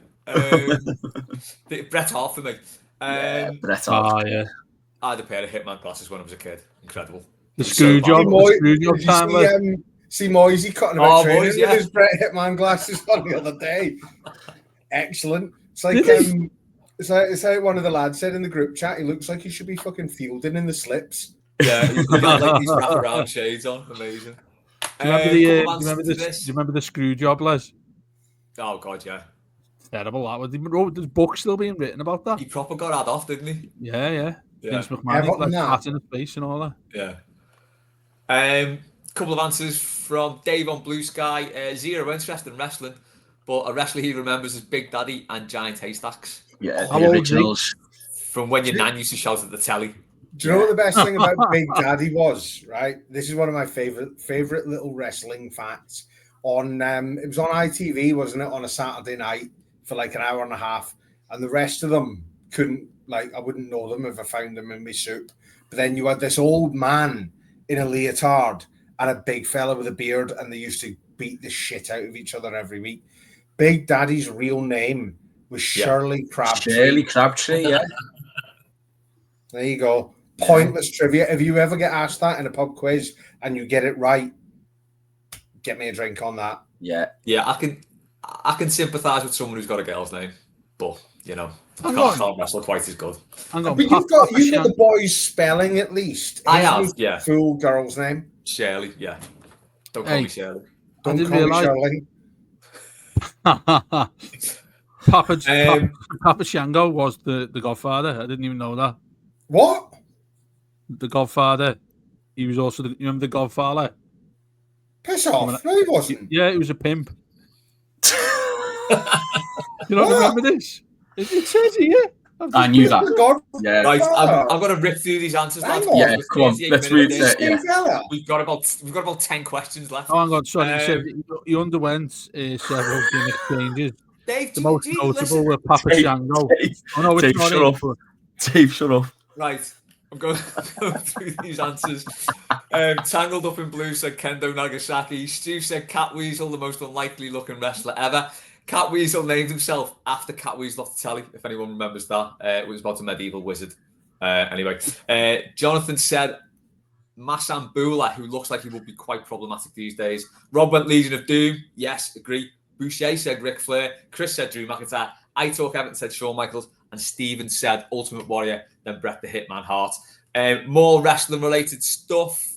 Bret Hart for me. Bret Hart. Oh yeah. I had a pair of Hitman glasses when I was a kid. Incredible. The screw job time. See Moisey cutting about training with his Bret Hitman glasses on the other day. Excellent. It's like it's like one of the lads said in the group chat. He looks like he should be fucking fielding in the slips. Yeah, he's got like these wraparound shades on. Amazing. Do you remember the screw job, Les? Oh god, yeah. Terrible. That was. There's books still being written about that. He proper got had off, didn't he? Yeah. Vince McMahon like pat in his face and all that. Yeah. Couple of answers from Dave on Blue Sky. Zero interest in wrestling, but a wrestler he remembers is Big Daddy and Giant Haystacks. Yeah, the originals. From when your nan used to shout at the telly. Do you know what the best thing about Big Daddy was? Right, this is one of my favorite little wrestling facts. On it was on ITV, wasn't it? On a Saturday night for like an hour and a half, and the rest of them couldn't. Like I wouldn't know them if I found them in my soup. But then you had this old man in a leotard and a big fella with a beard, and they used to beat the shit out of each other every week. Big Daddy's real name was Shirley Crabtree. Shirley Crabtree, yeah. There you go. Pointless trivia. If you ever get asked that in a pub quiz and you get it right, get me a drink on that. Yeah, I can sympathise with someone who's got a girl's name, but I can't wrestle quite as good. But you've got the boy's spelling at least. I have, yeah. Full girl's name. Shirley, yeah. Don't call me Shirley. Don't call me Shirley. Papa Shango was the Godfather. I didn't even know that. What? The Godfather. He was also you remember the Godfather? Piss off. No, he wasn't. Yeah, he was a pimp. You don't remember this? It says here. I knew that. Yeah. Right, I'm going to rip through these answers. Yeah, come on. Let's read it. Yeah. We've got about 10 questions left. Oh, hang on. Sorry, he said he underwent several exchanges. Dave, the most notable were Papa Shango. Dave, shut up. Right. I'm going through these answers. Tangled Up in Blue said Kendo Nagasaki. Stu said Catweasel, the most unlikely looking wrestler ever. Catweasel named himself after Catweasel off the telly, if anyone remembers that. It was about a medieval wizard. Anyway, Jonathan said Masambula, who looks like he would be quite problematic these days. Rob went Legion of Doom. Yes, agree. Boucher said Ric Flair. Chris said Drew McIntyre. I Talk Everton said Shawn Michaels. And Steven said Ultimate Warrior, then Bret the Hitman Hart. More wrestling-related stuff.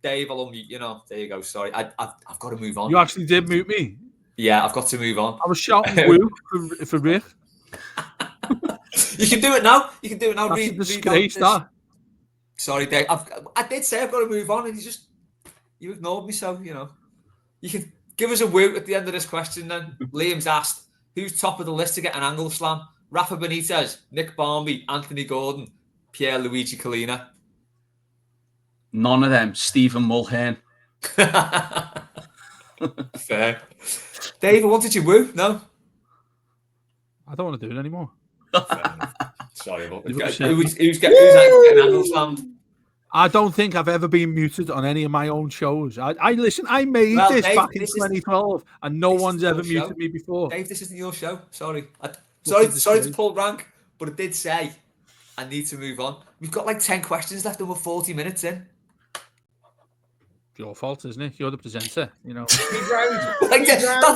Dave, I'll unmute you now. There you go. Sorry. I've got to move on. You actually did mute me? Yeah, I've got to move on. I was shouting woo for Rick. You can do it now. That's a disgrace, that. Sorry, Dave. I did say I've got to move on, and you just You ignored me, so, You can give us a woo at the end of this question then. Liam's asked, who's top of the list to get an angle slam? Rafa Benitez, Nick Barmby, Anthony Gordon, Pierluigi Collina. None of them. Stephen Mulhern. Fair. Dave, I wanted you woo. No? I don't want to do it anymore. Sorry about it. Who's getting an angle slammed? I don't think I've ever been muted on any of my own shows. I listen. I made this Dave, back in 2012, and no one's ever muted me before. Dave, this isn't your show. Sorry. Sorry to pull rank, but it did say I need to move on. We've got like 10 questions left, and we're 40 minutes in. Your fault, isn't it? You're the presenter. That's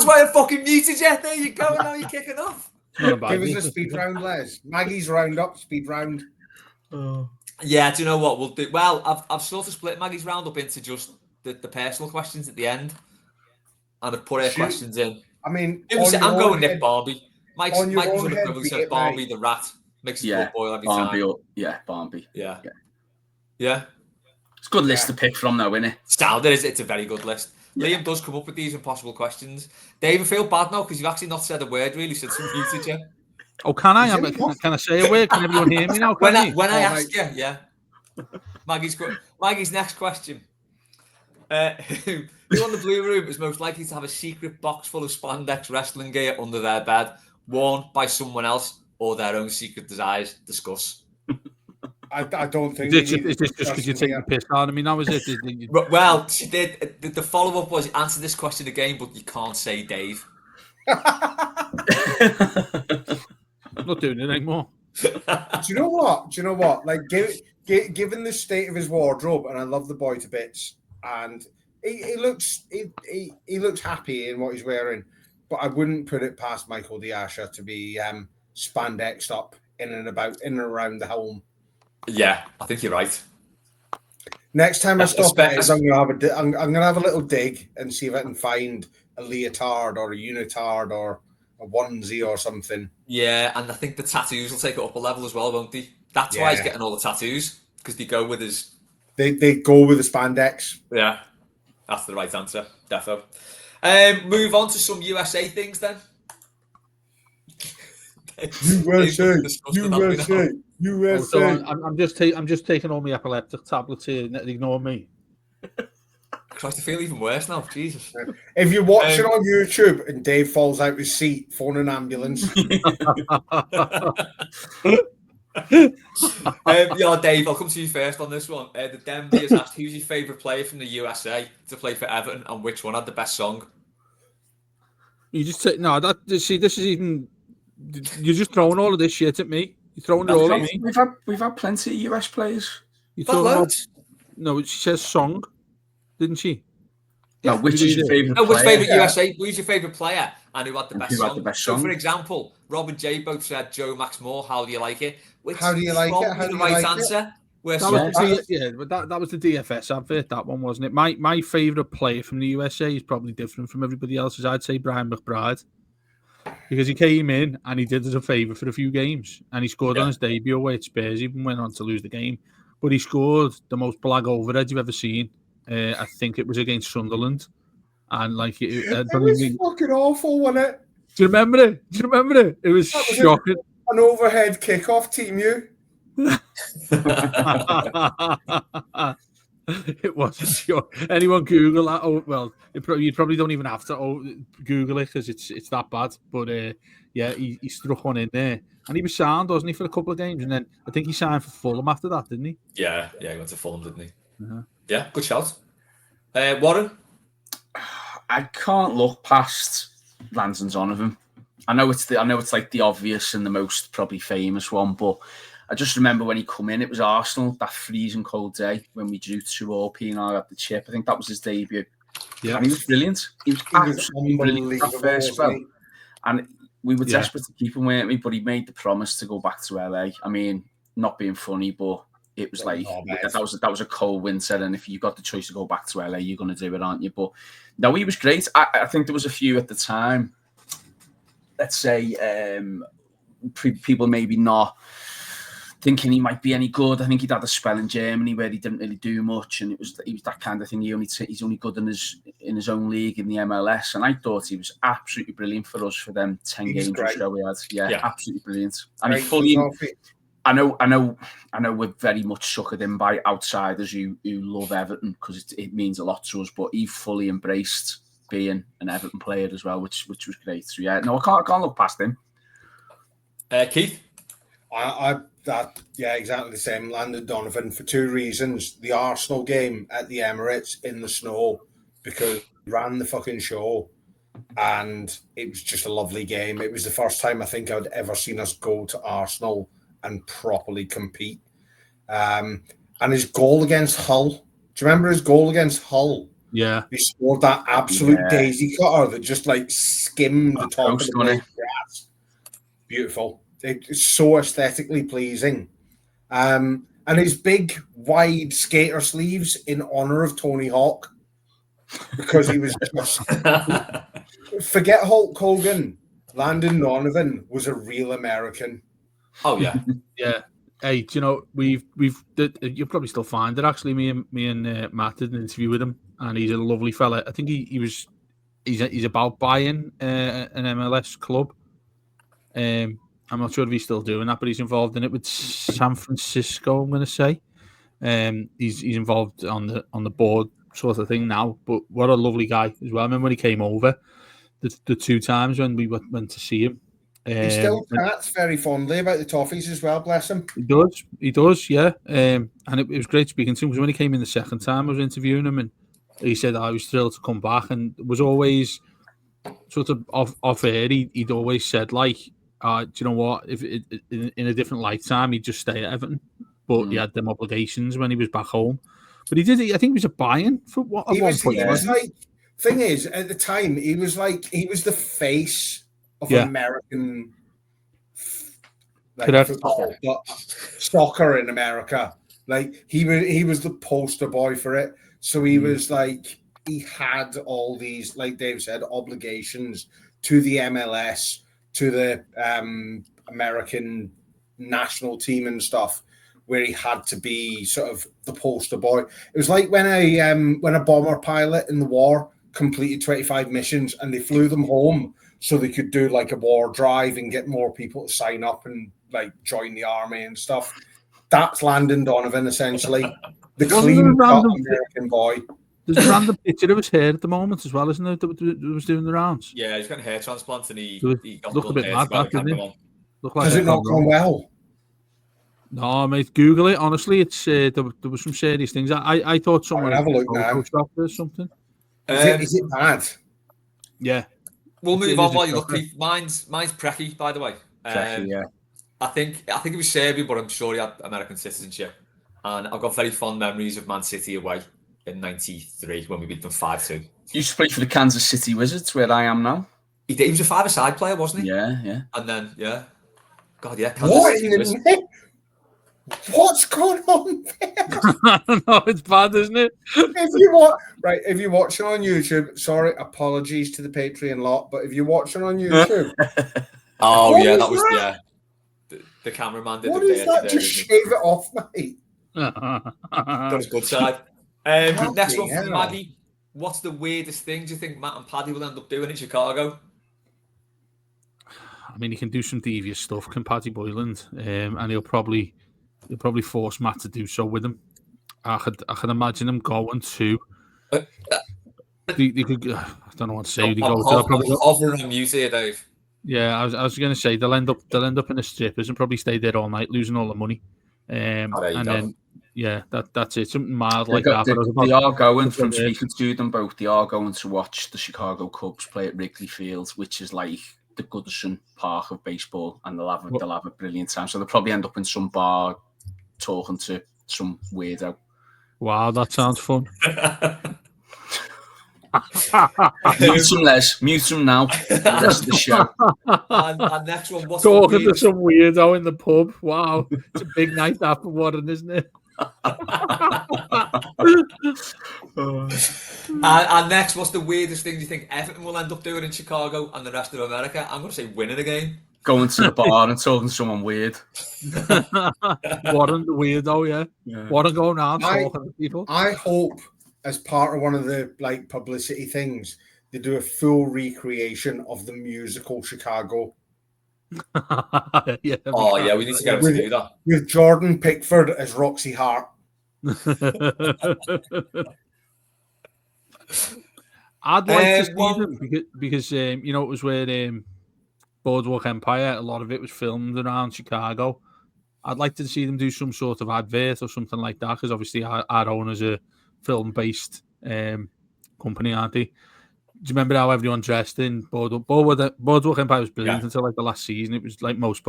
why I fucking muted you. There you go. Now you're kicking off. Give us a speed round, Les. Maggie's roundup, speed round. Yeah, do you know what we'll do? Well, I've sort of split Maggie's roundup into just the personal questions at the end, and I've put her questions in. I mean, I'm going Nick Barmby. Mike's on the privilege says Barmby the rat makes a good boil every time. Barmby. Yeah. It's a good list to pick from, though, isn't it? It's a very good list. Yeah. Liam does come up with these impossible questions. Dave, I feel bad now because you've actually not said a word really since we muted you. Oh, can I? Can I say a word? Can everyone hear me now? When I ask you, yeah. Maggie's next question. Who on the Blue Room is most likely to have a secret box full of spandex wrestling gear under their bed, worn by someone else or their own secret desires? Discuss. I don't think. Is this just because you're taking the piss out of me now? Is it? Well, she did. The follow up was answer this question again, but you can't say Dave. I'm not doing it anymore. Do you know what? Like, given the state of his wardrobe, and I love the boy to bits, and he looks happy in what he's wearing, but I wouldn't put it past Michael D'Asha to be spandexed up in and around the home. Yeah, I think you're right. Next time I stop at I'm gonna have a little dig and see if I can find a leotard or a unitard or a onesie or something. Yeah, and I think the tattoos will take it up a level as well, won't they? That's why he's getting all the tattoos, because they go with his... They go with the spandex. Yeah, that's the right answer, defo. Move on to some USA things then. USA. So I'm just taking all my epileptic tablets here. Ignore me. Christ, I feel even worse now. Jesus. If you're watching on YouTube and Dave falls out his seat, phone an ambulance. Dave, I'll come to you first on this one. The Denby has asked, who's your favourite player from the USA to play for Everton, and which one had the best song? You just say no. This is even. You're just throwing all of this shit at me. You're throwing it all at me. We've had plenty of US players. No, she says song, didn't she? No, which is your favourite player? Which favourite USA? Who's your favourite player and who had the best song? So, for example, Rob and Jay both said Joe Max Moore. How do you like it? How do you like it? How do you like answer. That was the DFS advert. That one, wasn't it? My favourite player from the USA is probably different from everybody else's. I'd say Brian McBride, because he came in and he did us a favour for a few games, and he scored on his debut away at Spurs. He even went on to lose the game, but he scored the most blag overhead you've ever seen. I think it was against Sunderland, and like it was fucking awful, wasn't it? Do you remember it? It was shocking. An overhead kickoff, Team U. It wasn't sure. Anyone Google that? Oh well, you probably don't even have to Google it because it's that bad. But he struck one in there, and he was signed, wasn't he, for a couple of games, and then I think he signed for Fulham after that, didn't he? Yeah, he went to Fulham, didn't he? Uh-huh. Yeah, good shout. Warren, I can't look past Landon Donovan. I know it's like the obvious and the most probably famous one, but I just remember when he come in, it was Arsenal, that freezing cold day when we drew 2-2 Pienaar at the Chip. I think that was his debut. Yeah. And he was brilliant. He was absolutely brilliant that first spell. And we were desperate to keep him, weren't we? But he made the promise to go back to LA. I mean, not being funny, but it was like that was a cold winter, and if you got the choice to go back to LA, you're going to do it, aren't you? But no, he was great. I think there was a few at the time, let's say, people maybe not thinking he might be any good. I think he'd had a spell in Germany where he didn't really do much, and he was that kind of thing. He's only good in his own league in the MLS, and I thought he was absolutely brilliant for us for them 10 games or so we had. Yeah, absolutely brilliant. And he fully. I know we're very much suckered in by outsiders who love Everton because it means a lot to us, but he fully embraced being an Everton player as well, which was great. So yeah, no, I can't look past him. Keith? Exactly the same. Landon Donovan for two reasons. The Arsenal game at the Emirates in the snow, because he ran the fucking show, and it was just a lovely game. It was the first time I think I'd ever seen us go to Arsenal and properly compete. And his goal against Hull. Do you remember his goal against Hull? Yeah. He scored that absolute daisy cutter that just like skimmed the top of the grass. Beautiful. It's so aesthetically pleasing. And his big, wide skater sleeves in honor of Tony Hawk, because he was just... Forget Hulk Hogan. Landon Donovan was a real American. Oh, yeah. Yeah. Hey, do you know, you'll probably still find it, actually. Me and Matt did an interview with him, and he's a lovely fella. I think he's about buying an MLS club. I'm not sure if he's still doing that, but he's involved in it with San Francisco, I'm going to say. He's involved on the board sort of thing now, but what a lovely guy as well. I remember when he came over, the two times when we went to see him. He still chats very fondly about the Toffees as well, bless him. He does, yeah. And it was great speaking to him, because when he came in the second time, I was interviewing him, and he said I was thrilled to come back, and was always sort of off air. He'd always said, like, do you know what? If in a different lifetime, he'd just stay at Everton, but he had them obligations when he was back home. But he did. I think he was a buy-in for what? At one point, he was like. Thing is, at the time, he was the face of American football, soccer in America. Like he was the poster boy for it. So he was like, he had all these, like Dave said, obligations to the MLS, to the American national team and stuff, where he had to be sort of the poster boy. It was like when a bomber pilot in the war completed 25 missions and they flew them home so they could do like a war drive and get more people to sign up and like join the army and stuff. That's Landon Donovan, essentially. The clean cut American boy. There's a random picture of his hair at the moment as well, isn't there? That was doing the rounds. Yeah, he's got a hair transplant, and he looked a bit mad, didn't it? Has it not gone well? No, mate. Google it. Honestly, it's there was some serious things. I thought someone have a look now. Or something. Is it bad? Yeah. We'll move on while you look. Mine's Preki, by the way. Yeah. I think it was Serbian, but I'm sure he had American citizenship. And I've got very fond memories of Man City away in '93 when we beat them 5-2. You used to play for the Kansas City Wizards, where I am now. He did. He was a five-a-side player, wasn't he? Yeah. And then, God, yeah. What's going on there? No, it's bad, isn't it? If you're watching on YouTube, sorry, apologies to the Patreon lot, but if you're watching on YouTube, the cameraman did. What is that? Just shave it off, mate. Got his good side. Next one from Maggie. What's the weirdest thing do you think Matt and Paddy will end up doing in Chicago? I mean, he can do some devious stuff, can Paddy Boyland, and he'll probably force Matt to do so with him. I can imagine him going to. I don't know what to say. Hovering on mute here, Dave. Yeah, I was going to say they'll end up in a strippers and probably stay there all night, losing all the money. Then that's it. Something mild like that. They are going, from speaking to them both, they are going to watch the Chicago Cubs play at Wrigley Field, which is like the Goodison Park of baseball, and they'll have a brilliant time. So they'll probably end up in some bar talking to some weirdo. Wow, that sounds fun. Mute him, Les. Mute him now. The rest of the show. And next one, what's talking to some weirdo in the pub? Wow, it's a big night after Warren, isn't it? And next, what's the weirdest thing you think Everton will end up doing in Chicago and the rest of America? I'm going to say winning a game. going to the bar and talking to someone weird. Warren the weirdo, yeah. Warren going around talking to people. I hope, as part of one of the like publicity things, they do a full recreation of the musical Chicago. Yeah, oh yeah, we need to get him to do that with Jordan Pickford as Roxy Hart. I'd like to see them because you know, it was where Boardwalk Empire, a lot of it was filmed around Chicago. I'd like to see them do some sort of advert or something like that, because obviously our owners are film-based company, aren't they? Do you remember how everyone dressed in Boardwalk Empire was brilliant until like the last season. It was like most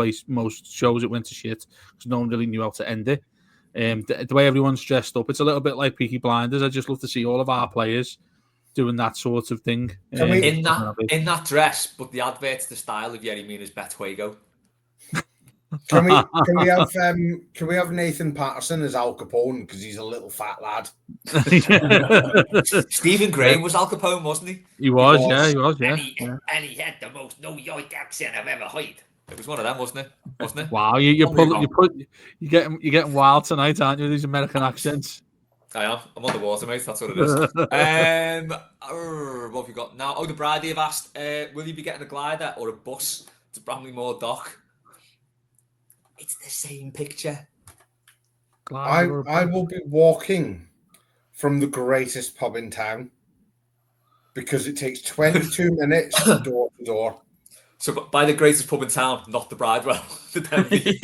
shows, it went to shit because no one really knew how to end it. The way everyone's dressed up, it's a little bit like Peaky Blinders. I just love to see all of our players doing that sort of thing. In that dress, but the advert's the style of Yerry Mina's Betwago. Can we have Nathan Patterson as Al Capone because he's a little fat lad? Stephen Graham was Al Capone, wasn't he? He was. Yeah. And he had the most New York accent I've ever heard. It was one of them, wasn't it? Wow, you're getting wild tonight, aren't you? These American accents. I am. I'm on the water, mate. That's what it is. What have we got now? Oh, the Brady have asked, will you be getting a glider or a bus to Bramley-Moore Dock? It's the same picture. I will be walking from the greatest pub in town because it takes 22 minutes door to door. So by the greatest pub in town, not the Bridewell, the Denby.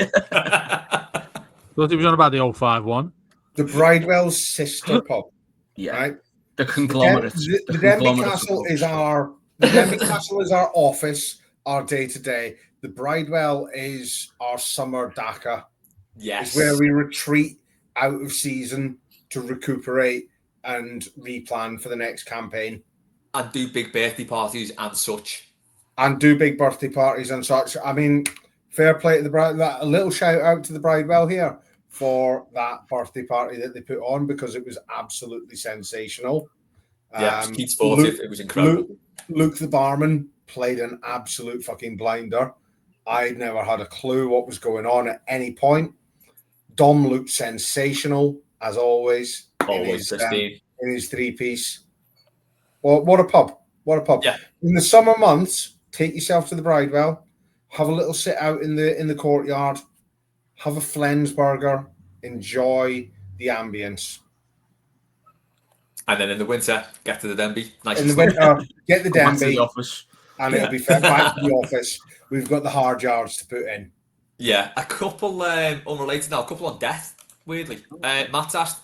Thought he was on about the 051. The Bridewell's sister pub. Yeah. Right? The conglomerate. The Denby Castle is our office, our day-to-day. The Bridewell is our summer Dakar. Yes. It's where we retreat out of season to recuperate and replan for the next campaign. And do big birthday parties and such. I mean, fair play to the Bridewell. A little shout out to the Bridewell here for that birthday party that they put on because it was absolutely sensational. Yeah, Keith sportive. It was incredible. Luke the barman played an absolute fucking blinder. I'd never had a clue what was going on at any point. Dom looked sensational, as always. Always in his three-piece. Well, what a pub. What a pub. Yeah. In the summer months, take yourself to the Bridewell, have a little sit out in the courtyard, have a Flensburger, enjoy the ambience. And then in the winter, get to the Denby. Nice. In the winter, get the Denby. To the office. And it'll be fair back to the office. We've got the hard yards to put in. Yeah, a couple unrelated now. A couple on death. Weirdly, Matt's asked.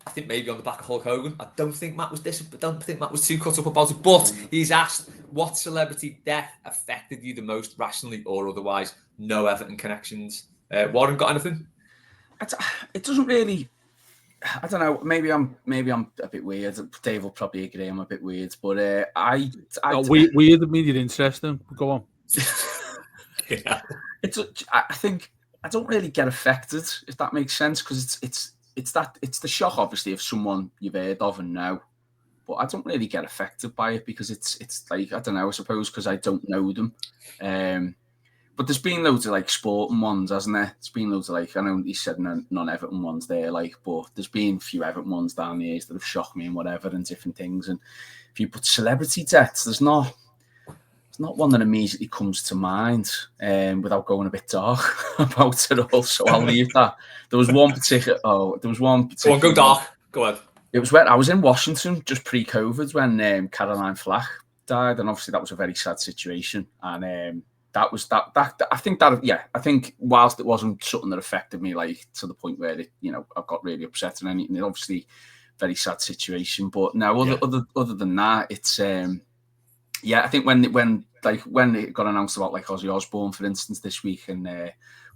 I think maybe on the back of Hulk Hogan. I don't think Matt was too cut up about it. But he's asked, what celebrity death affected you the most, rationally or otherwise? No Everton connections. Warren, got anything? It doesn't really. I don't know. Maybe I'm a bit weird. Dave will probably agree. I'm a bit weird, but weird would mean you're interesting. Go on. Yeah. I think I don't really get affected, if that makes sense, because it's the shock, obviously, of someone you've heard of and know, but I don't really get affected by it because it's like, I don't know, I suppose because I don't know them. But there's been loads of like sporting ones, hasn't there? There's been loads of like, I know he said non-Everton ones there, like, but there's been a few Everton ones down the years that have shocked me and whatever and different things. And if you put celebrity deaths, there's not one that immediately comes to mind without going a bit dark about it all. So I'll leave that. There was one particular. Go on, go dark. Go ahead. It was when I was in Washington just pre-COVID when Caroline Flack died, and obviously that was a very sad situation. And that was that. I think whilst it wasn't something that affected me like to the point where I got really upset and anything, obviously very sad situation. But no, other than that, it's I think when it got announced about like Ozzy Osbourne, for instance, this week and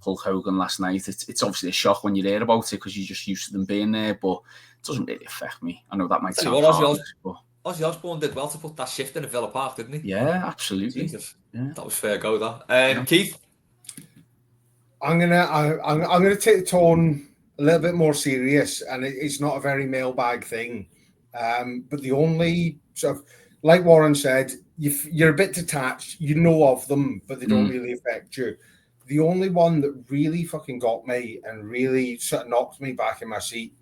Hulk Hogan last night, it's obviously a shock when you hear about it because you're just used to them being there, but it doesn't really affect me. I know that might sound harsh, but Ozzy Osbourne did well to put that shift in at Villa Park, didn't he? Yeah, absolutely. Yeah. That was fair go, that. Keith? I'm gonna take the tone a little bit more serious, and it's not a very mailbag thing. But the only sort of, like Warren said, you're a bit detached. You know of them, but they don't really affect you. The only one that really fucking got me and really sort of knocked me back in my seat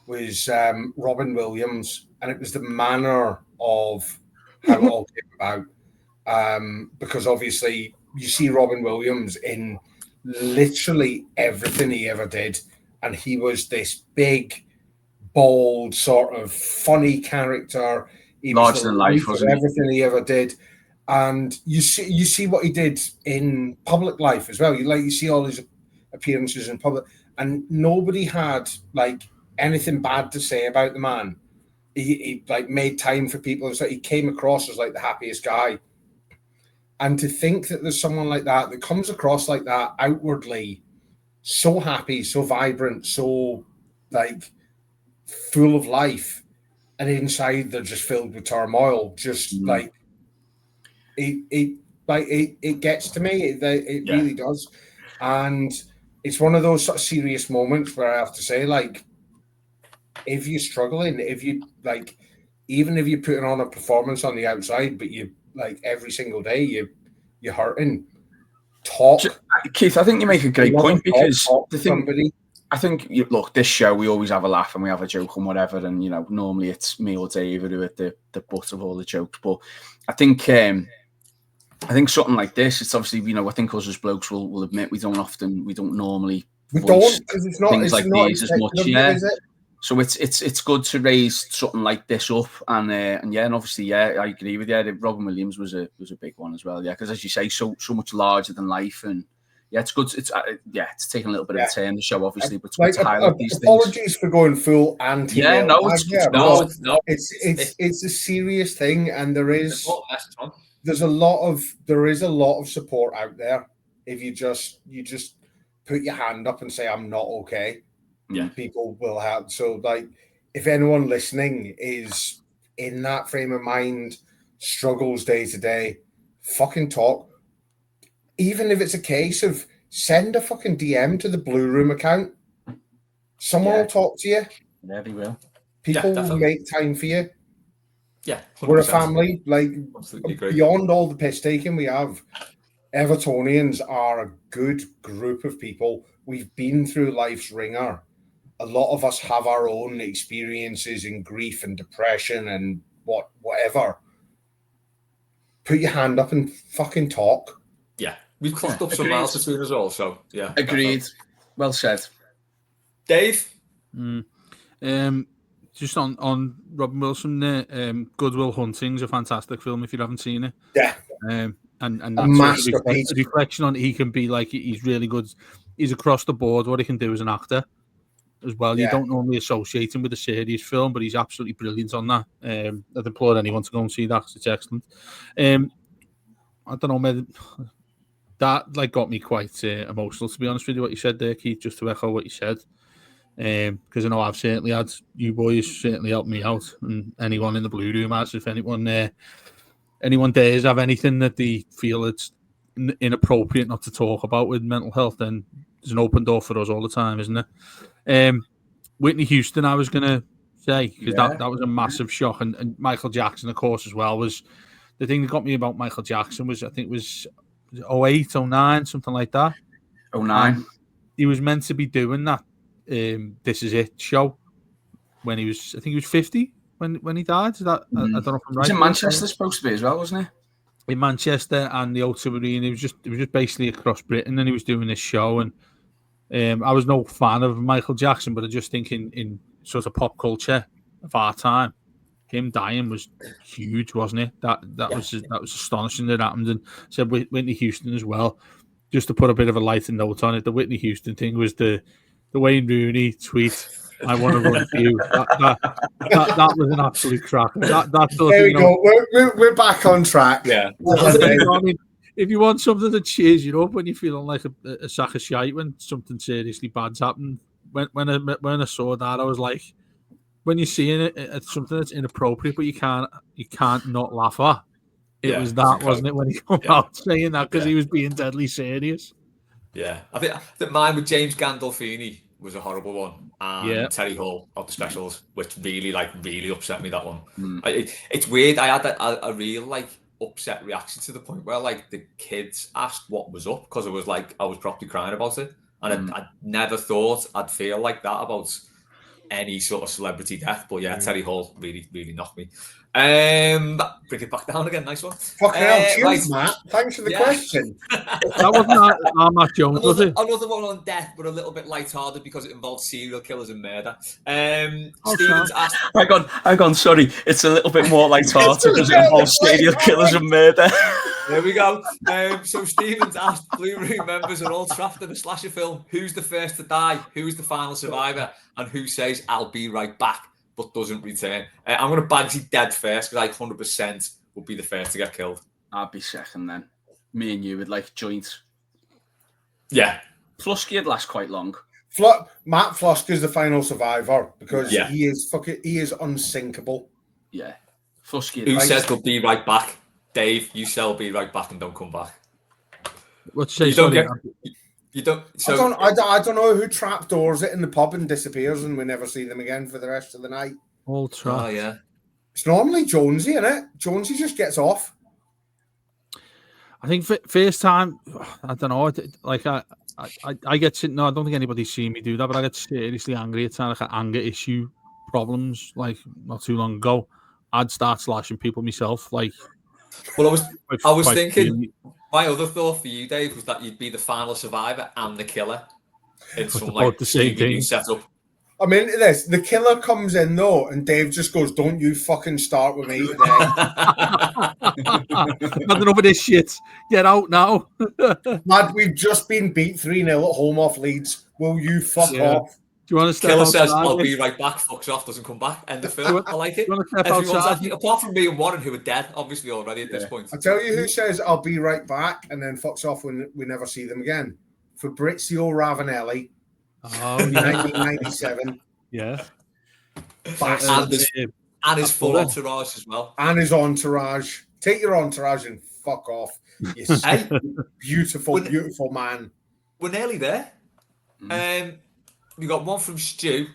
was Robin Williams, and it was the manner of how it all came about. Because obviously you see Robin Williams in literally everything he ever did, and he was this big, bold, sort of funny character. He was larger than life, wasn't he? Everything he ever did. And you see what he did in public life as well. You see all his appearances in public, and nobody had like anything bad to say about the man. He like made time for people, and so he came across as like the happiest guy. And to think that there's someone like that comes across like that outwardly, so happy, so vibrant, so like full of life, and inside they're just filled with turmoil. Just like it gets to me. It really does, and it's one of those sort of serious moments where I have to say, like, if you're struggling, if you like, even if you're putting on a performance on the outside, but you like every single day you're hurting. Talk, Keith. I think you make a great point, because the thing. Somebody. I think, look, this show, we always have a laugh and we have a joke and whatever. And, normally it's me or David who are the butt of all the jokes. But I think something like this, it's obviously, I think us as blokes will admit we don't normally because it's not things like these as much. Yeah. So it's good to raise something like this up. And obviously, I agree with you. Robin Williams was a big one as well. Yeah. Because as you say, so much larger than life. And, yeah, it's good. It's taking a little bit of a turn, the show, obviously, but it's to highlight these things. Apologies for going full anti. Yeah, no, it's a serious thing, and there is a lot of support out there. If you just put your hand up and say I'm not okay, people will have. So, like, if anyone listening is in that frame of mind, struggles day to day, fucking talk. Even if it's a case of send a fucking DM to the Blue Room account, someone will talk to you. Yeah, they will. People will make time for you. Yeah, 100%. We're a family. Like, agree. Beyond all the piss taking we have, Evertonians are a good group of people. We've been through life's ringer. A lot of us have our own experiences in grief and depression and whatever. Put your hand up and fucking talk. Yeah, we've clocked up some miles between us all, so yeah. Agreed. Well said. Dave? Just on Robin Wilson there, Good Will Hunting's a fantastic film if you haven't seen it. Yeah. And that's a reflection on it. He can be like, he's really good. He's across the board what he can do as an actor as well. You don't normally associate him with a serious film, but he's absolutely brilliant on that. I'd implore anyone to go and see that because it's excellent. I don't know, man. That like got me quite emotional, to be honest with you, what you said there, Keith, just to echo what you said. Because I know I've certainly had, you boys certainly helped me out, and anyone in the Blue Room has. If anyone dares have anything that they feel it's inappropriate not to talk about with mental health, then there's an open door for us all the time, isn't it? Whitney Houston, I was going to say, because that was a massive shock. And Michael Jackson, of course, as well, was the thing that got me about Michael Jackson was, I think it was 08, 09, something like that. 09. He was meant to be doing that This Is It show when he was, I think he was 50 when he died. Is that, I don't know if I'm right. It was in Manchester supposed to be as well, wasn't it? In Manchester and the O2 Arena. It was just basically across Britain, and he was doing this show. And I was no fan of Michael Jackson, but I just think in sort of pop culture of our time, him dying was huge, wasn't it? That was astonishing that happened. And said Whitney Houston as well. Just to put a bit of a lighter note on it, the Whitney Houston thing was the Wayne Rooney tweet. I want to run for you. That was an absolute cracker. There we go. We're back on track. Yeah. I mean, if you want something that cheers you up when you're feeling like a sack of shite when something seriously bad's happened, when I saw that, I was like, when you're seeing it, it's something that's inappropriate, but you can't not laugh at. It was that, wasn't it, when he came out saying that, because he was being deadly serious. Yeah, I think mine with James Gandolfini was a horrible one, and Terry Hall of the Specials, which really upset me. That one. It's weird. I had a real upset reaction to the point where like the kids asked what was up because I was properly crying about it, and I never thought I'd feel like that about any sort of celebrity death. But yeah, Terry Hall really knocked me. Bring it back down again. Nice one. Fucking hell, cheers, Matt. Thanks for the question. That wasn't Matt Jones, was it? Another one on death, but a little bit lighthearted because it involves serial killers and murder. Stevens asked... Hang on, sorry. It's a little bit more lighthearted because it involves serial killers and murder. There we go. So Stevens asked, Blue Room members are all trapped in a slasher film. Who's the first to die? Who's the final survivor? And who says, I'll be right back, but doesn't return? I'm going to Bagsy dead first because I 100% would be the first to get killed. I'd be second then. Me and you would like joint. Yeah. Flusky'd last quite long. Matt Flusky's the final survivor because he is unsinkable. Yeah. Flusky. Who says they'll be right back? Dave, you shall be right back and don't come back. Let's say you don't. So, I don't know who trapdoors it in the pub and disappears, and we never see them again for the rest of the night. All trap. Oh yeah. It's normally Jonesy, isn't it? Jonesy just gets off. I think first time, I don't know. Like I get no, I don't think anybody's seen me do that, but I get seriously angry at times, like anger issue problems. Like not too long ago, I'd start slashing people myself. Like, well, I was thinking. My other thought for you, Dave, was that you'd be the final survivor and the killer in some like the same thing setup. I'm into this. The killer comes in though, and Dave just goes, "Don't you fucking start with me today." Nothing over this shit. Get out now. Lad, we've just been beat 3-0 at home off Leeds. Will you fuck off? Do you want to step Killer outside? says, I'll be right back, fucks off, doesn't come back. End of film. I like it. Everyone's apart from me and Warren, who are dead, obviously, already at this point. I tell you who says, I'll be right back, and then fucks off when we never see them again. Fabrizio Ravanelli. Oh, 1997. Yeah. And his full entourage as well. And his entourage. Take your entourage and fuck off. You beautiful man. We're nearly there. We got one from Stu,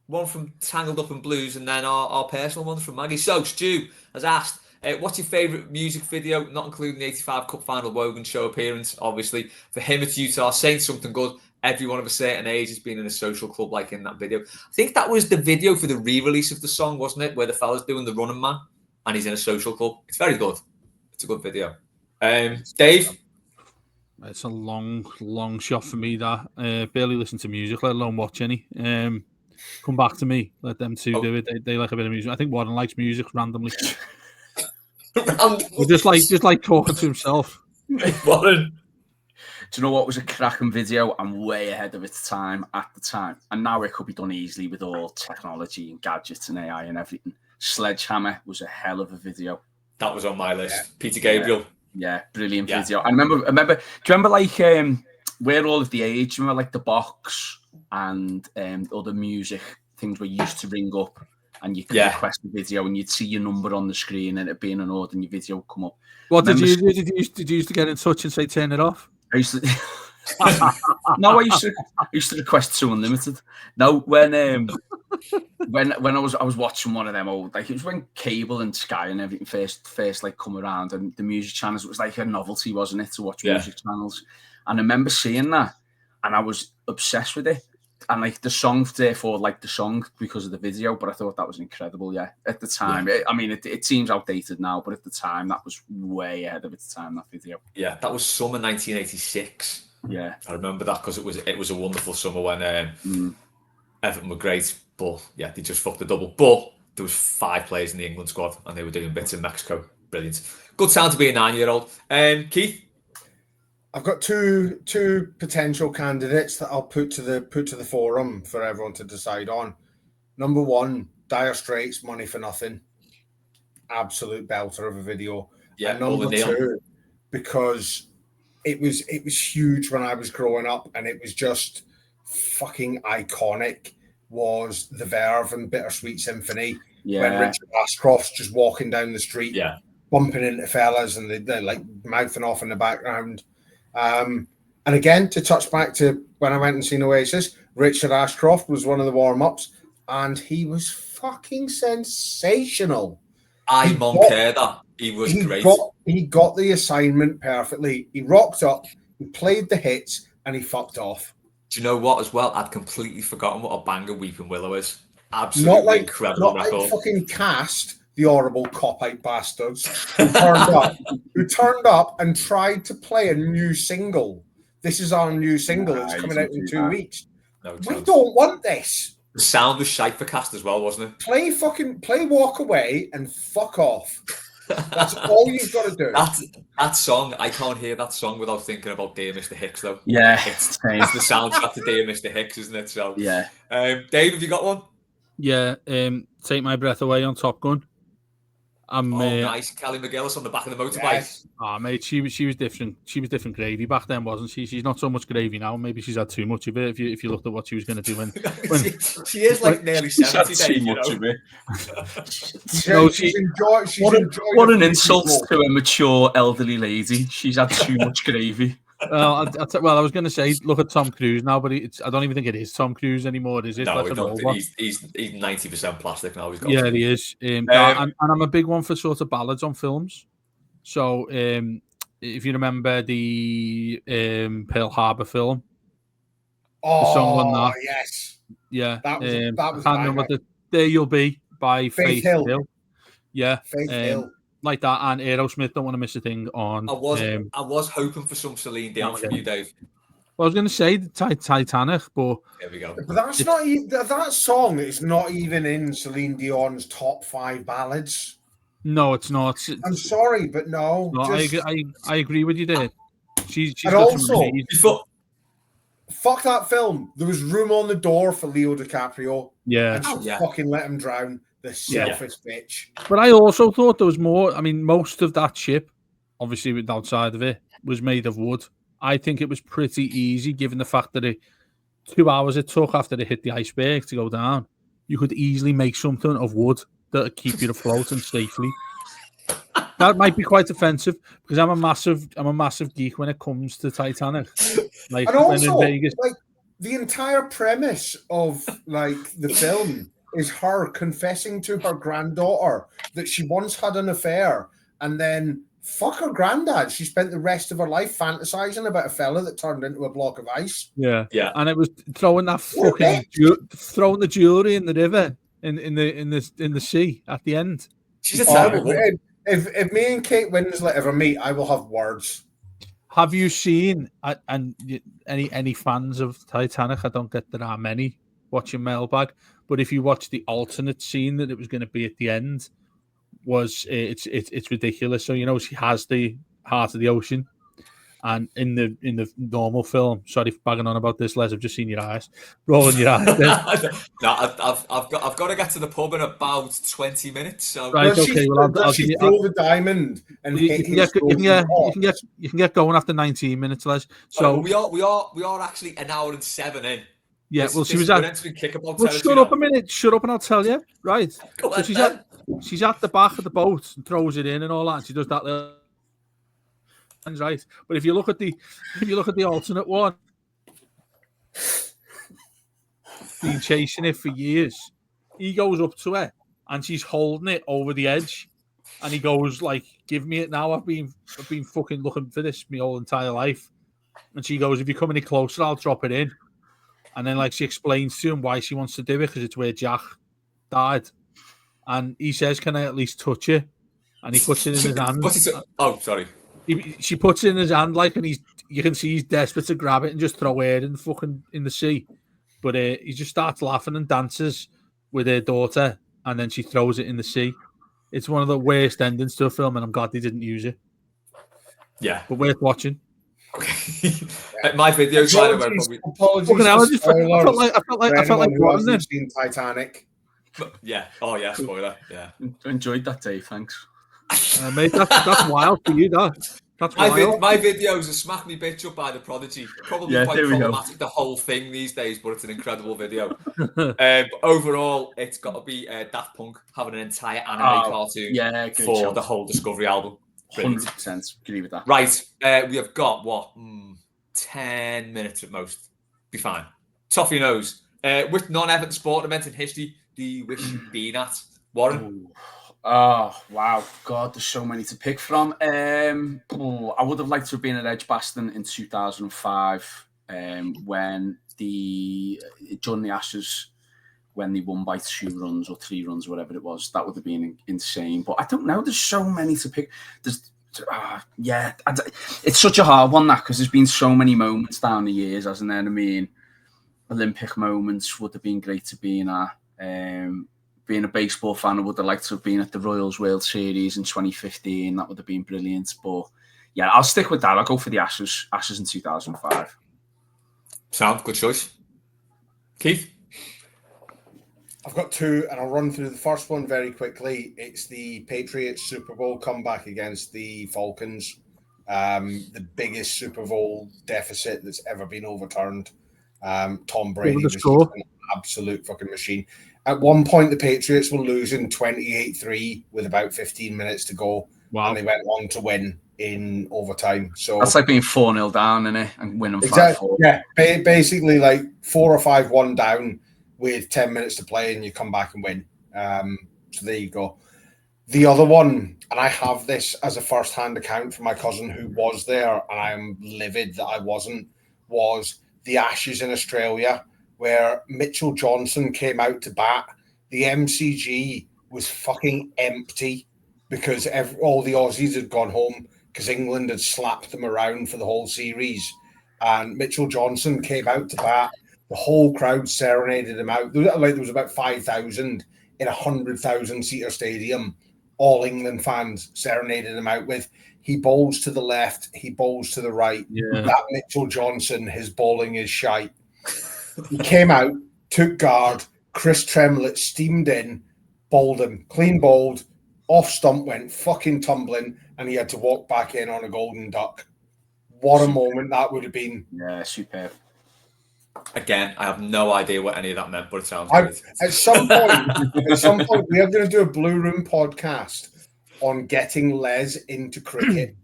one from Tangled Up in Blues, and then our personal one from Maggie. So Stu has asked, what's your favourite music video, not including the 85 Cup Final Wogan show appearance, obviously. For him, it's Utah, saying something good. Everyone of a certain age has been in a social club like in that video. I think that was the video for the re-release of the song, wasn't it? Where the fella's doing the Running Man and he's in a social club. It's very good. It's a good video. Dave? It's a long shot for me, that. Barely listen to music, let alone watch any. Come back to me. Let them two do it. They like a bit of music. I think Warren likes music randomly. just like talking to himself. Warren. Do you know what was a cracking video and way ahead of its time at the time? And now it could be done easily with all technology and gadgets and AI and everything. Sledgehammer was a hell of a video. That was on my list. Yeah. Peter Gabriel. Yeah, brilliant video. I remember. Do you remember like where all of the age? Remember like the box and other music things were used to ring up, and you could request a video, and you'd see your number on the screen, and it'd be in an order, and your video would come up. What did you used to get in touch and say turn it off? I used to. No, I used to request 2 unlimited. No, when I was watching one of them old, like it was when cable and Sky and everything first like come around, and the music channels, it was like a novelty, wasn't it, to watch music channels? And I remember seeing that, and I was obsessed with it. And like the song, therefore, like the song because of the video, but I thought that was incredible. Yeah, at the time, it seems outdated now, but at the time, that was way ahead of its time. That video. Yeah, that was summer 1986. Yeah, I remember that because it was a wonderful summer when Everton were great, but yeah, they just fucked the double. But there was 5 players in the England squad, and they were doing bits in Mexico. Brilliant, good time to be a 9-year-old. Keith. I've got two potential candidates that I'll put to the forum for everyone to decide on. Number 1, Dire Straits, Money for Nothing, absolute belter of a video. Yeah, and number 2, because it was huge when I was growing up, and it was just fucking iconic. Was The Verve and Bittersweet Symphony when Richard Ashcroft's just walking down the street, bumping into fellas, and they're like mouthing off in the background. And again, to touch back to when I went and seen Oasis, Richard Ashcroft was one of the warm-ups, and he was fucking sensational. I Moncur that. He was great. He got the assignment perfectly. He rocked up, he played the hits, and he fucked off. Do you know what as well? I'd completely forgotten what a banger Weeping Willow is. Absolutely incredible record. Like fucking Cast, the horrible cop-out bastards who turned up and tried to play a new single. This is our new single. It's coming out in 2 weeks. We don't want this. The sound was shite for Cast as well, wasn't it? Play Walk Away and fuck off. That's all you've got to do. That song, I can't hear that song without thinking about Dear Mr. Hicks, though. Yeah, it's the soundtrack to Dear Mr. Hicks, isn't it? So yeah. Dave, have you got one? Yeah, Take My Breath Away on Top Gun. Nice. Kelly McGillis on the back of the motorbike. Yes. Mate, she was different. She was different gravy back then, wasn't she? She's not so much gravy now. Maybe she's had too much of it. If you looked at what she was going to do when she is like nearly 70. Too much of it. What an insult to a mature elderly lady. She's had too much gravy. I was going to say, look at Tom Cruise now, but I don't even think it is Tom Cruise anymore, is it? No, he's 90% plastic now. He is. And I'm a big one for sort of ballads on films. So if you remember the Pearl Harbor film, the song on that, yes, yeah, that was I can't remember the "There You'll Be" by Faith Hill. Yeah, Faith Hill. Like that, and Aerosmith, Don't Want to Miss a Thing on. I was hoping for some Celine Dion from you, Dave. Well, I was going to say Titanic, but there we go. But that's not even, that song is not even in Celine Dion's top 5 ballads. No, it's not. I'm sorry, but no. I agree with you there. She's and also, fuck that film. There was room on the door for Leo DiCaprio. Yeah, and she fucking let him drown. The selfish bitch. But I also thought there was more. I mean, most of that ship, obviously outside of it, was made of wood. I think it was pretty easy, given the fact that 2 hours it took after they hit the iceberg to go down. You could easily make something of wood that would keep you afloat and safely. That might be quite offensive because I'm a massive geek when it comes to Titanic. Like, and also, Vegas, like the entire premise of like the film is her confessing to her granddaughter that she once had an affair, and then fuck her granddad. She spent the rest of her life fantasizing about a fella that turned into a block of ice. Yeah. And it was throwing that fucking throwing the jewelry in the river in the sea at the end. She's a terrible woman. If me and Kate Winslet ever meet, I will have words. Have you seen and any fans of Titanic? I don't get there are many watching Mailbag, but if you watch the alternate scene that it was going to be at the end, it's ridiculous. So you know she has the heart of the ocean, and in the normal film. Sorry for bagging on about this, Les. I've just seen your eyes rolling your eyes. No, I've got to get to the pub in about 20 minutes. So right, okay. Well, I'll give you the diamond, and you can get going after 19 minutes, Les. So we are actually an hour and 7 in. Yeah, well, she was at. Well, shut up a minute. Shut up, and I'll tell you. Right. So she's at the back of the boat and throws it in and all that. And she does that little. Right. But if you look at the alternate one, been chasing it for years. He goes up to her and she's holding it over the edge, and he goes like, "Give me it now. I've been fucking looking for this my whole entire life." And she goes, "If you come any closer, I'll drop it in." And then, like, she explains to him why she wants to do it because it's where Jack died. And he says, "Can I at least touch it?" And he puts it in his hand. Oh, sorry. She puts it in his hand, like, and you can see he's desperate to grab it and just throw it in the sea. But he just starts laughing and dances with her daughter, and then she throws it in the sea. It's one of the worst endings to a film, and I'm glad they didn't use it. Yeah, but worth watching. Okay. My videos. Apologies. I felt like watching seen Titanic. Yeah. Oh yeah. Spoiler. Yeah. Enjoyed that day. Thanks. Mate, that's wild for you. That's wild. My videos are Smack Me Bitch Up by The Prodigy. Probably quite problematic, the whole thing these days, but it's an incredible video. Overall, it's got to be Daft Punk having an entire anime cartoon for the whole Discovery album. 100%. Agree with that. Right. We have got, 10 minutes at most. Be fine. Toffee knows. Which non-Everton sport event in history do you wish you'd been at? Warren? Oh, wow. God, there's so many to pick from. I would have liked to have been at Edgbaston in 2005 when during the Ashes, when they won by 2 runs or 3 runs, whatever it was. That would have been insane. But I don't know. There's so many to pick. It's such a hard one, that, because there's been so many moments down the years, hasn't there? I mean, Olympic moments would have been great to be in at. Being a baseball fan, I would have liked to have been at the Royals World Series in 2015. That would have been brilliant. But yeah, I'll stick with that. I'll go for the Ashes in 2005. Sound good choice. Keith? I've got 2, and I'll run through the first one very quickly. It's the Patriots Super Bowl comeback against the Falcons. The biggest Super Bowl deficit that's ever been overturned. Tom Brady was an absolute fucking machine. At one point, the Patriots were losing 28-3 with about 15 minutes to go. Wow. And they went on to win in overtime. So that's like being 4-0 down, isn't it? And winning 5-4. Yeah, basically like 4 or 5-1 down with 10 minutes to play, and you come back and win. So there you go. The other one, and I have this as a first-hand account from my cousin who was there, and I'm livid that I wasn't, was the Ashes in Australia, where Mitchell Johnson came out to bat. The MCG was fucking empty because all the Aussies had gone home because England had slapped them around for the whole series. And Mitchell Johnson came out to bat. The whole crowd serenaded him out. There was about 5,000 in a 100,000-seater stadium. All England fans serenaded him out with, he bowls to the left, he bowls to the right. Yeah. That Mitchell Johnson, his bowling is shite. He came out, took guard, Chris Tremlett steamed in, bowled him, clean bowled, off stump went fucking tumbling, and he had to walk back in on a golden duck. What a moment that would have been. Yeah, superb. Again, I have no idea what any of that meant, but it sounds great. At some point, we are going to do a Blue Room podcast on getting Les into cricket.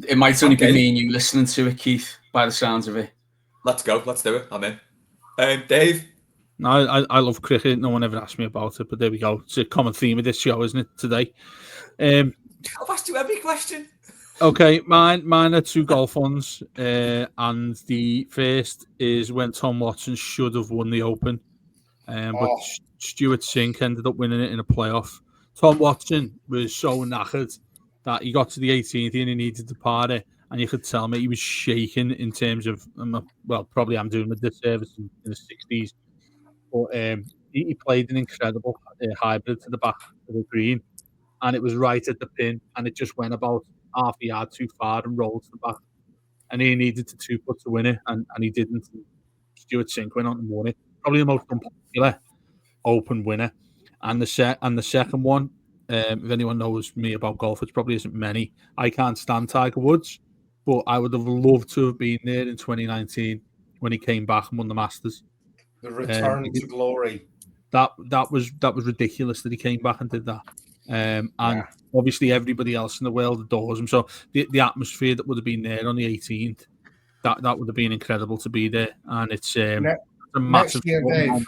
It might only be me and you listening to it, Keith, by the sounds of it. Let's go. Let's do it. I'm in. Dave? No, I love cricket. No one ever asked me about it, but there we go. It's a common theme of this show, isn't it, today? I've asked you every question. Okay, mine are 2 golf ones, and the first is when Tom Watson should have won the Open, but Stuart Sink ended up winning it in a playoff. Tom Watson was so knackered that he got to the 18th and he needed to party, and you could tell me he was shaking in terms of, probably I'm doing a disservice in the 60s, but he played an incredible hybrid to the back of the green, and it was right at the pin, and it just went about half a yard too far and rolled to the back, and he needed to 2-putt to win it, and he didn't. Stuart Sink went on and won it. Probably the most unpopular Open winner. And the second one, if anyone knows me about golf, it probably isn't many. I can't stand Tiger Woods, but I would have loved to have been there in 2019 when he came back and won the Masters. The return to glory. That was ridiculous that he came back and did that. Obviously everybody else in the world adores him. So the atmosphere that would have been there on the 18th, that would have been incredible to be there. And it's a massive next year, Dave.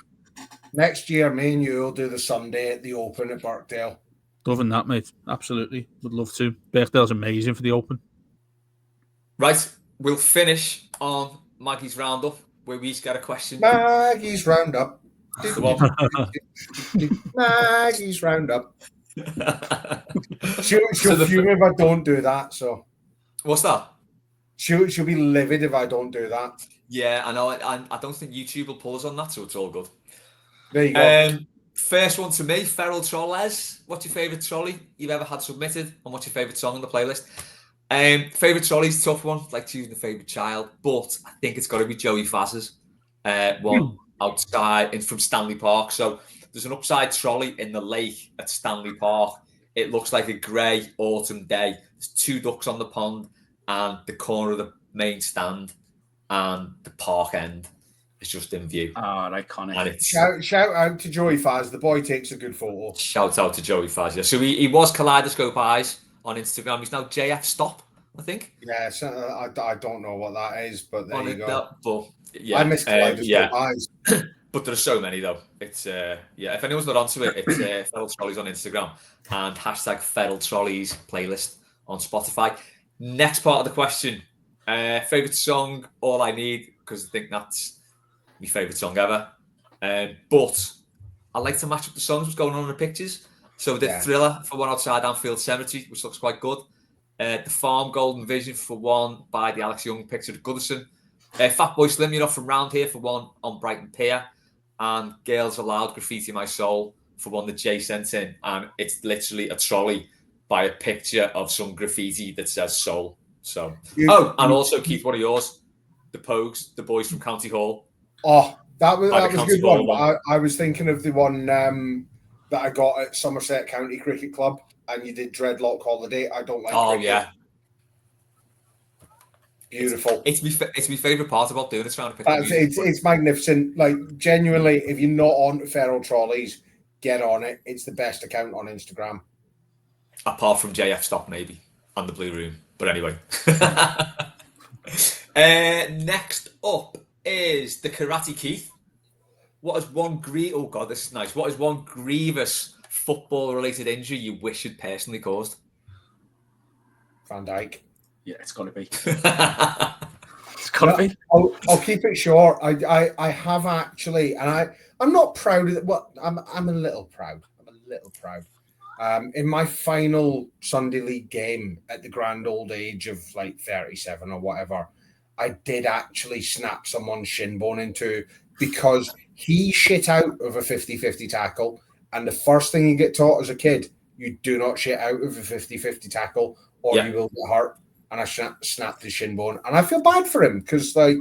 Next year, me and you will do the Sunday at the Open at Birkdale. Loving that, mate. Absolutely. Would love to. Birkdale's amazing for the Open. Right. We'll finish on Maggie's Roundup, where we each get a question. Maggie's Roundup. Maggie's Roundup. She'll fume if I don't do that. So, what's that? She'll be livid if I don't do that. Yeah, I know. I don't think YouTube will pull us on that, so it's all good. There you go. First one to me, Feral Trolles. What's your favourite trolley you've ever had submitted, and what's your favourite song on the playlist? Favourite trolley's a tough one, like choosing the favourite child, but I think it's got to be Joey Fazz's one outside from Stanley Park. So there's an upside trolley in the lake at Stanley Park. It looks like a grey autumn day. There's 2 ducks on the pond, and the corner of the main stand and the park end is just in view. Oh, iconic. And shout out to Joey Faz. The boy takes a good photo. Shout out to Joey Faz. Yeah. So he was Kaleidoscope Eyes on Instagram. He's now JF Stop, I think. Yeah, I don't know what that is, but there you go. But, yeah, I miss Kaleidoscope Eyes. But there are so many though. It's if anyone's not onto it, it's Feral Trolleys on Instagram and hashtag Feral Trolleys playlist on Spotify. Next part of the question: favorite song? All I Need, because I think that's my favorite song ever. But I like to match up the songs what's going on in the pictures. So the Thriller for one outside Anfield Cemetery, which looks quite good. The Farm Golden Vision for one by the Alex Young picture of Goodison. Fatboy Slim, you're not from round here for one on Brighton Pier. And Girls Aloud, Graffiti My Soul for one that Jay sent in. And it's literally a trolley by a picture of some graffiti that says soul. So, and also Keith, one of yours, the Pogues, the boys from County Hall. Oh, that was a good one. I was thinking of the one that I got at Somerset County Cricket Club, and you did Dreadlock Holiday. I don't like cricket. Yeah. Beautiful. It's my favourite part about doing it. Trying to pick it's magnificent. Like, genuinely, if you're not on Feral Trolleys, get on it. It's the best account on Instagram. Apart from JF Stop, maybe, and the Blue Room. But anyway. Next up is the Karate Keith. What is one this is nice. What is one grievous football-related injury you wish you'd personally caused? Van Dijk. Yeah, it's got to be. It's got to be. I'll keep it short. I have actually, and I'm not proud of it. Well, I'm a little proud. In my final Sunday League game at the grand old age of like 37 or whatever, I did actually snap someone's shin bone in two because he shit out of a 50-50 tackle. And the first thing you get taught as a kid, you do not shit out of a 50-50 tackle or you will get hurt. And I snapped his shin bone. And I feel bad for him because, like,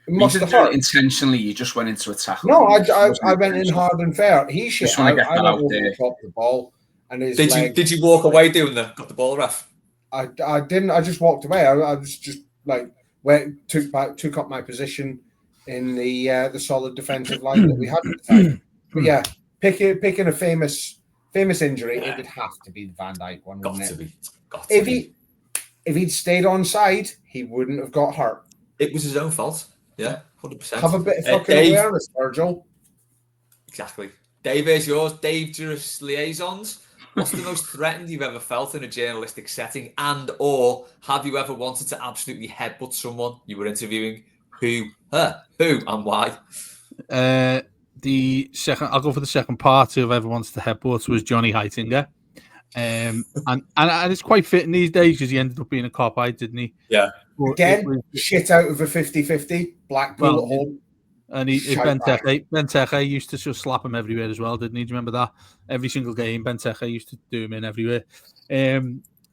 it must have hurt. Intentionally, you just went into a tackle. No, I went in hard and fair. He shit out. I went over the top of the ball. And his did you walk away doing got the ball, ref? I didn't. I just walked away. I was just like took up my position in the solid defensive line that we had at the time. But yeah, picking a famous injury, it would have to be the Van Dijk one. Got to be. If he'd stayed on side, he wouldn't have got hurt. It was his own fault. Yeah, 100%. Have a bit of fucking awareness, Virgil. Exactly. Dave, here's yours. Dangerous liaisons. What's the most threatened you've ever felt in a journalistic setting, and or have you ever wanted to absolutely headbutt someone you were interviewing? Who, and why? I'll go for the second part. Who ever wants to headbutt was Johnny Heitinger. And it's quite fitting these days because he ended up being a cop-eyed, didn't he? Yeah. But again, shit out of a 50-50, Blackpool at home. And Benteke used to just slap him everywhere as well, didn't he? Do you remember that? Every single game, Benteke used to do him in everywhere.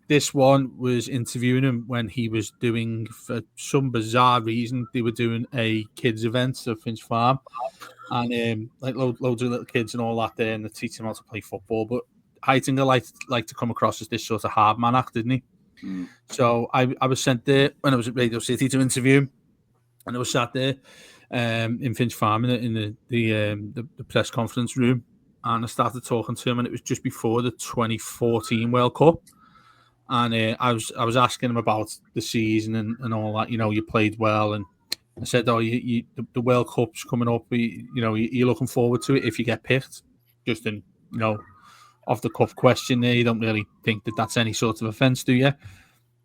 This one was interviewing him when he was doing, for some bizarre reason, they were doing a kids event at Finch Farm. And like loads of little kids and all that there, and they're teaching them how to play football. But Heitinger liked to come across as this sort of hard man act, didn't he? Mm. So I was sent there when I was at Radio City to interview him, and I was sat there in Finch Farm in the press conference room, and I started talking to him, and it was just before the 2014 World Cup, and I was asking him about the season and all that. You know, you played well, and I said, "Oh, the World Cup's coming up. You're looking forward to it if you get picked." Just in off the cuff question there. You don't really think that that's any sort of offence, do you?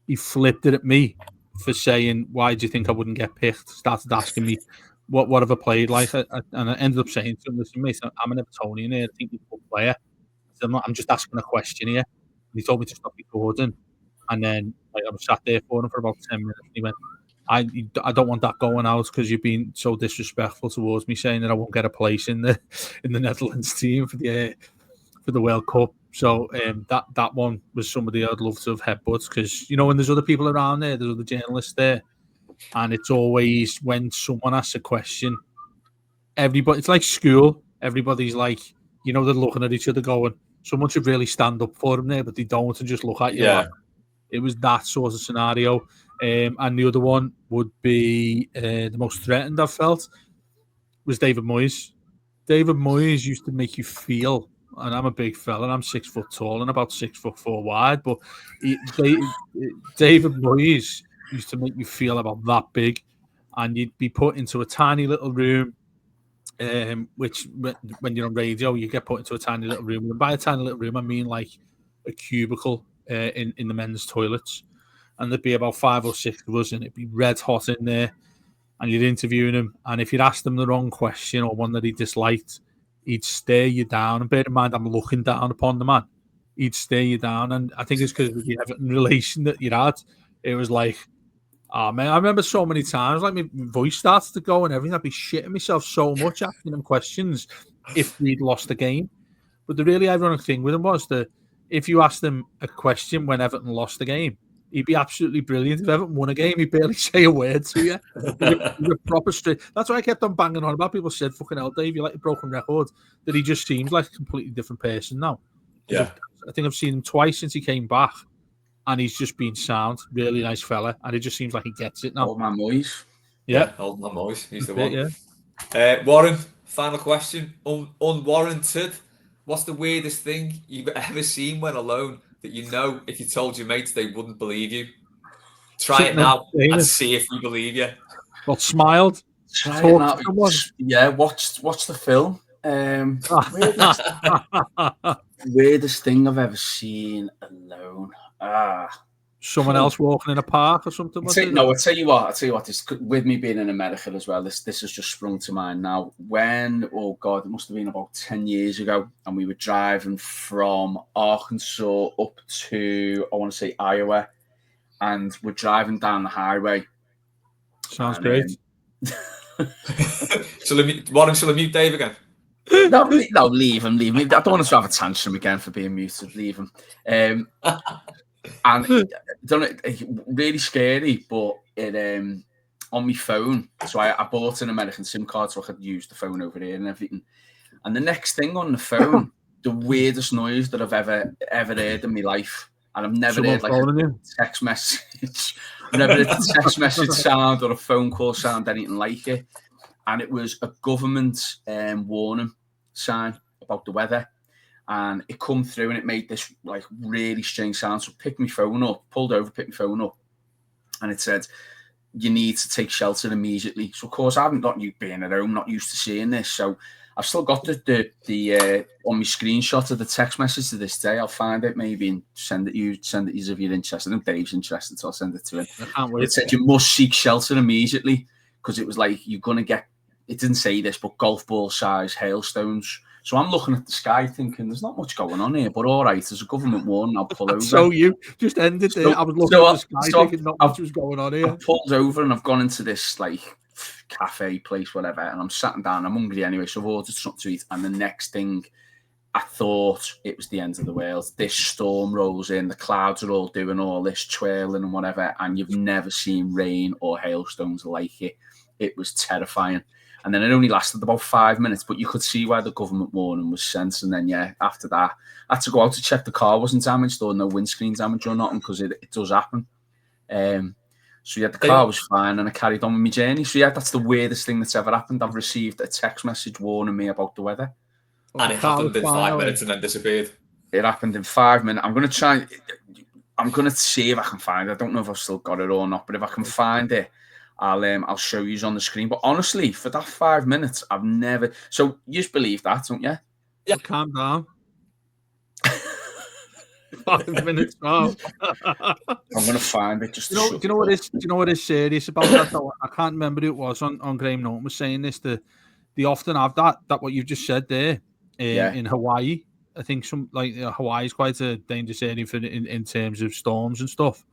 He flipped it at me for saying, "Why do you think I wouldn't get picked?" Started asking me what have I played like, and I ended up saying to him, "Listen, mate, I'm an Evertonian here. I think you're a good player. I'm just asking a question here." And he told me to stop recording, and then I was sat there for him for about 10 minutes. And he went, I don't want that going out because you've been so disrespectful towards me, saying that I won't get a place in the Netherlands team for the World Cup." So that one was somebody I'd love to have headbutts because when there's other people around there, there's other journalists there, and it's always when someone asks a question, everybody, it's like school. Everybody's like, they're looking at each other going, someone should really stand up for them there, but they don't and just look at you. Yeah. Like, it was that sort of scenario. And the other one would be the most threatened I've felt was David Moyes. David Moyes used to make you feel, and I'm a big fella, I'm 6 foot tall and about 6'4" wide, but David Moyes used to make me feel about that big, and you'd be put into a tiny little room which when you're on radio, you get put into a tiny little room. And by a tiny little room, I mean like a cubicle in the men's toilets. And there'd be about 5 or 6 of us, and it'd be red hot in there. And you're interviewing him. And if you'd asked him the wrong question or one that he disliked, he'd stare you down. And bear in mind, I'm looking down upon the man. He'd stare you down. And I think it's because of the Everton relation that you had. It was like, oh man, I remember so many times, like my voice started to go and everything. I'd be shitting myself so much asking him questions if we'd lost the game. But the really ironic thing with him was that if you asked him a question when Everton lost the game, he'd be absolutely brilliant. If Everton won a game, he'd barely say a word to you. He's a proper straight. That's why I kept on banging on about. People said, "Fucking hell, Dave, you're like a broken record." That he just seems like a completely different person now. Yeah, I think I've seen him twice since he came back. And he's just been sound, really nice fella, and it just seems like he gets it now. Old man Moyes. Yeah, old man Moyes. He's the one. Yeah. Warren, final question. Unwarranted. What's the weirdest thing you've ever seen when alone that you know if you told your mates they wouldn't believe you? Try it now and see if we believe you. Well, smiled. Try it now. Yeah, watch the film. Weirdest thing I've ever seen alone. Someone else walking in a park or something. I'll tell you what. This, with me being in America as well, this has just sprung to mind now. When, oh God, it must have been about 10 years ago, and we were driving from Arkansas up to, I want to say, Iowa, and we're driving down the highway. Sounds great. Shall I mute Dave again? No, leave him. I don't want us to have a tantrum again for being muted. Leave him. And don't know, really scary, but it on my phone. So I bought an American SIM card so I could use the phone over here and everything. And the next thing on the phone, the weirdest noise that I've ever heard in my life, and I've never heard like a text message. I've never heard a text message sound or a phone call sound, anything like it. And it was a government warning sign about the weather. And it come through and it made this like really strange sound. So picked my phone up, pulled over, picked my phone up, and it said, "You need to take shelter immediately." So of course I haven't got you being at home, not used to seeing this. So I've still got the on my screenshot of the text message to this day. I'll find it maybe and send it you if you're interested. I know Dave's interested, so I'll send it to him. It said you must seek shelter immediately because it was like you're gonna get. It didn't say this, but golf ball size hailstones. So I'm looking at the sky thinking, there's not much going on here, but all right, there's a government warning, I'll pull over. So you just ended there. I was looking at the sky thinking not much was going on here. I pulled over and I've gone into this like cafe place, whatever, and I'm sitting down. I'm hungry anyway, so I've ordered something to eat. And the next thing, I thought it was the end of the world. This storm rolls in, the clouds are all doing all this twirling and whatever, and you've never seen rain or hailstones like it. It was terrifying. And then it only lasted about 5 minutes, but you could see where the government warning was sent. And then, yeah, after that, I had to go out to check the car wasn't damaged or no windscreen damage or nothing because it does happen. So, yeah, the car was fine and I carried on with my journey. So, yeah, that's the weirdest thing that's ever happened. I've received a text message warning me about the weather. And it happened in 5 minutes and then disappeared. It happened in 5 minutes. I'm going to see if I can find it. I don't know if I've still got it or not, but if I can find it, I'll show you on the screen. But honestly, for that 5 minutes, I've never. So you just believe that, don't you? Yeah, calm down. 5 minutes. Oh. I'm gonna find it. Just do you know what is serious about that? Though? I can't remember who it was on Graham Norton was saying this. They often have that what you've just said there in Hawaii. I think Hawaii is quite a dangerous area in terms of storms and stuff.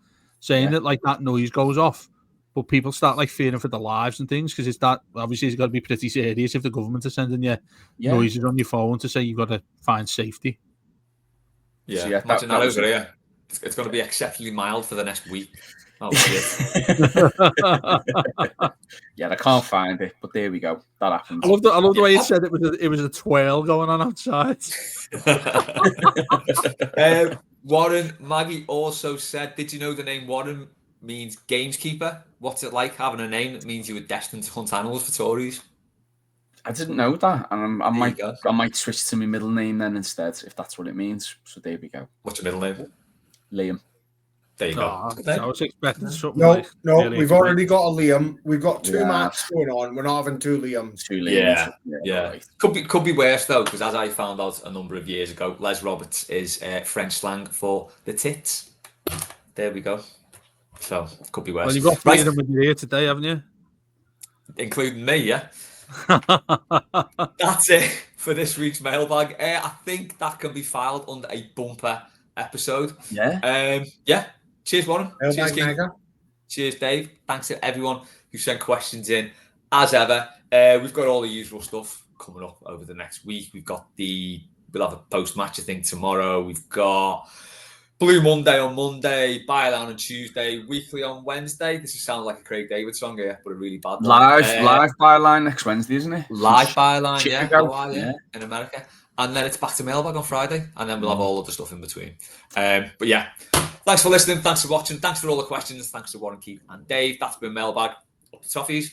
Saying that like that noise goes off. But people start like fearing for their lives and things because obviously it's got to be pretty serious if the government are sending you noises on your phone to say you've got to find safety. Yeah, so imagine that over here. It's going to be exceptionally mild for the next week. Oh, yeah, I can't find it, but there we go. That happened. I love the way you said it was a twirl going on outside. Warren, Maggie also said, did you know the name Warren means gameskeeper? What's it like having a name that means you were destined to hunt animals for Tories? I didn't know that, and I might switch to my middle name then instead, if that's what it means. So there we go. What's your middle name? Liam. There you go. I was expecting something No, like... we've already got a Liam. We've got two Matts going on. We're not having two Liams. Yeah. Could be worse, though, because as I found out a number of years ago, Les Roberts is French slang for the tits. There we go. So, could be worse. Well, you've got three of them with you here today, haven't you? Including me, yeah. That's it for this week's mailbag. I think that can be filed under a bumper episode. Yeah. Cheers, Warren. Cheers, Keith. Cheers, Dave. Thanks to everyone who sent questions in. As ever, we've got all the usual stuff coming up over the next week. We'll have a post-match, I think, tomorrow. We've got Blue Monday on Monday, Byline on Tuesday, Weekly on Wednesday. This is sounding like a Craig David song here, but a really bad one. Live Byline next Wednesday, isn't it? Live Byline, yeah, in America. And then it's back to Mailbag on Friday, and then we'll have all of the stuff in between. But yeah, thanks for listening, thanks for watching, thanks for all the questions, thanks to Warren, Keith, and Dave. That's been Mailbag. Up to Toffees.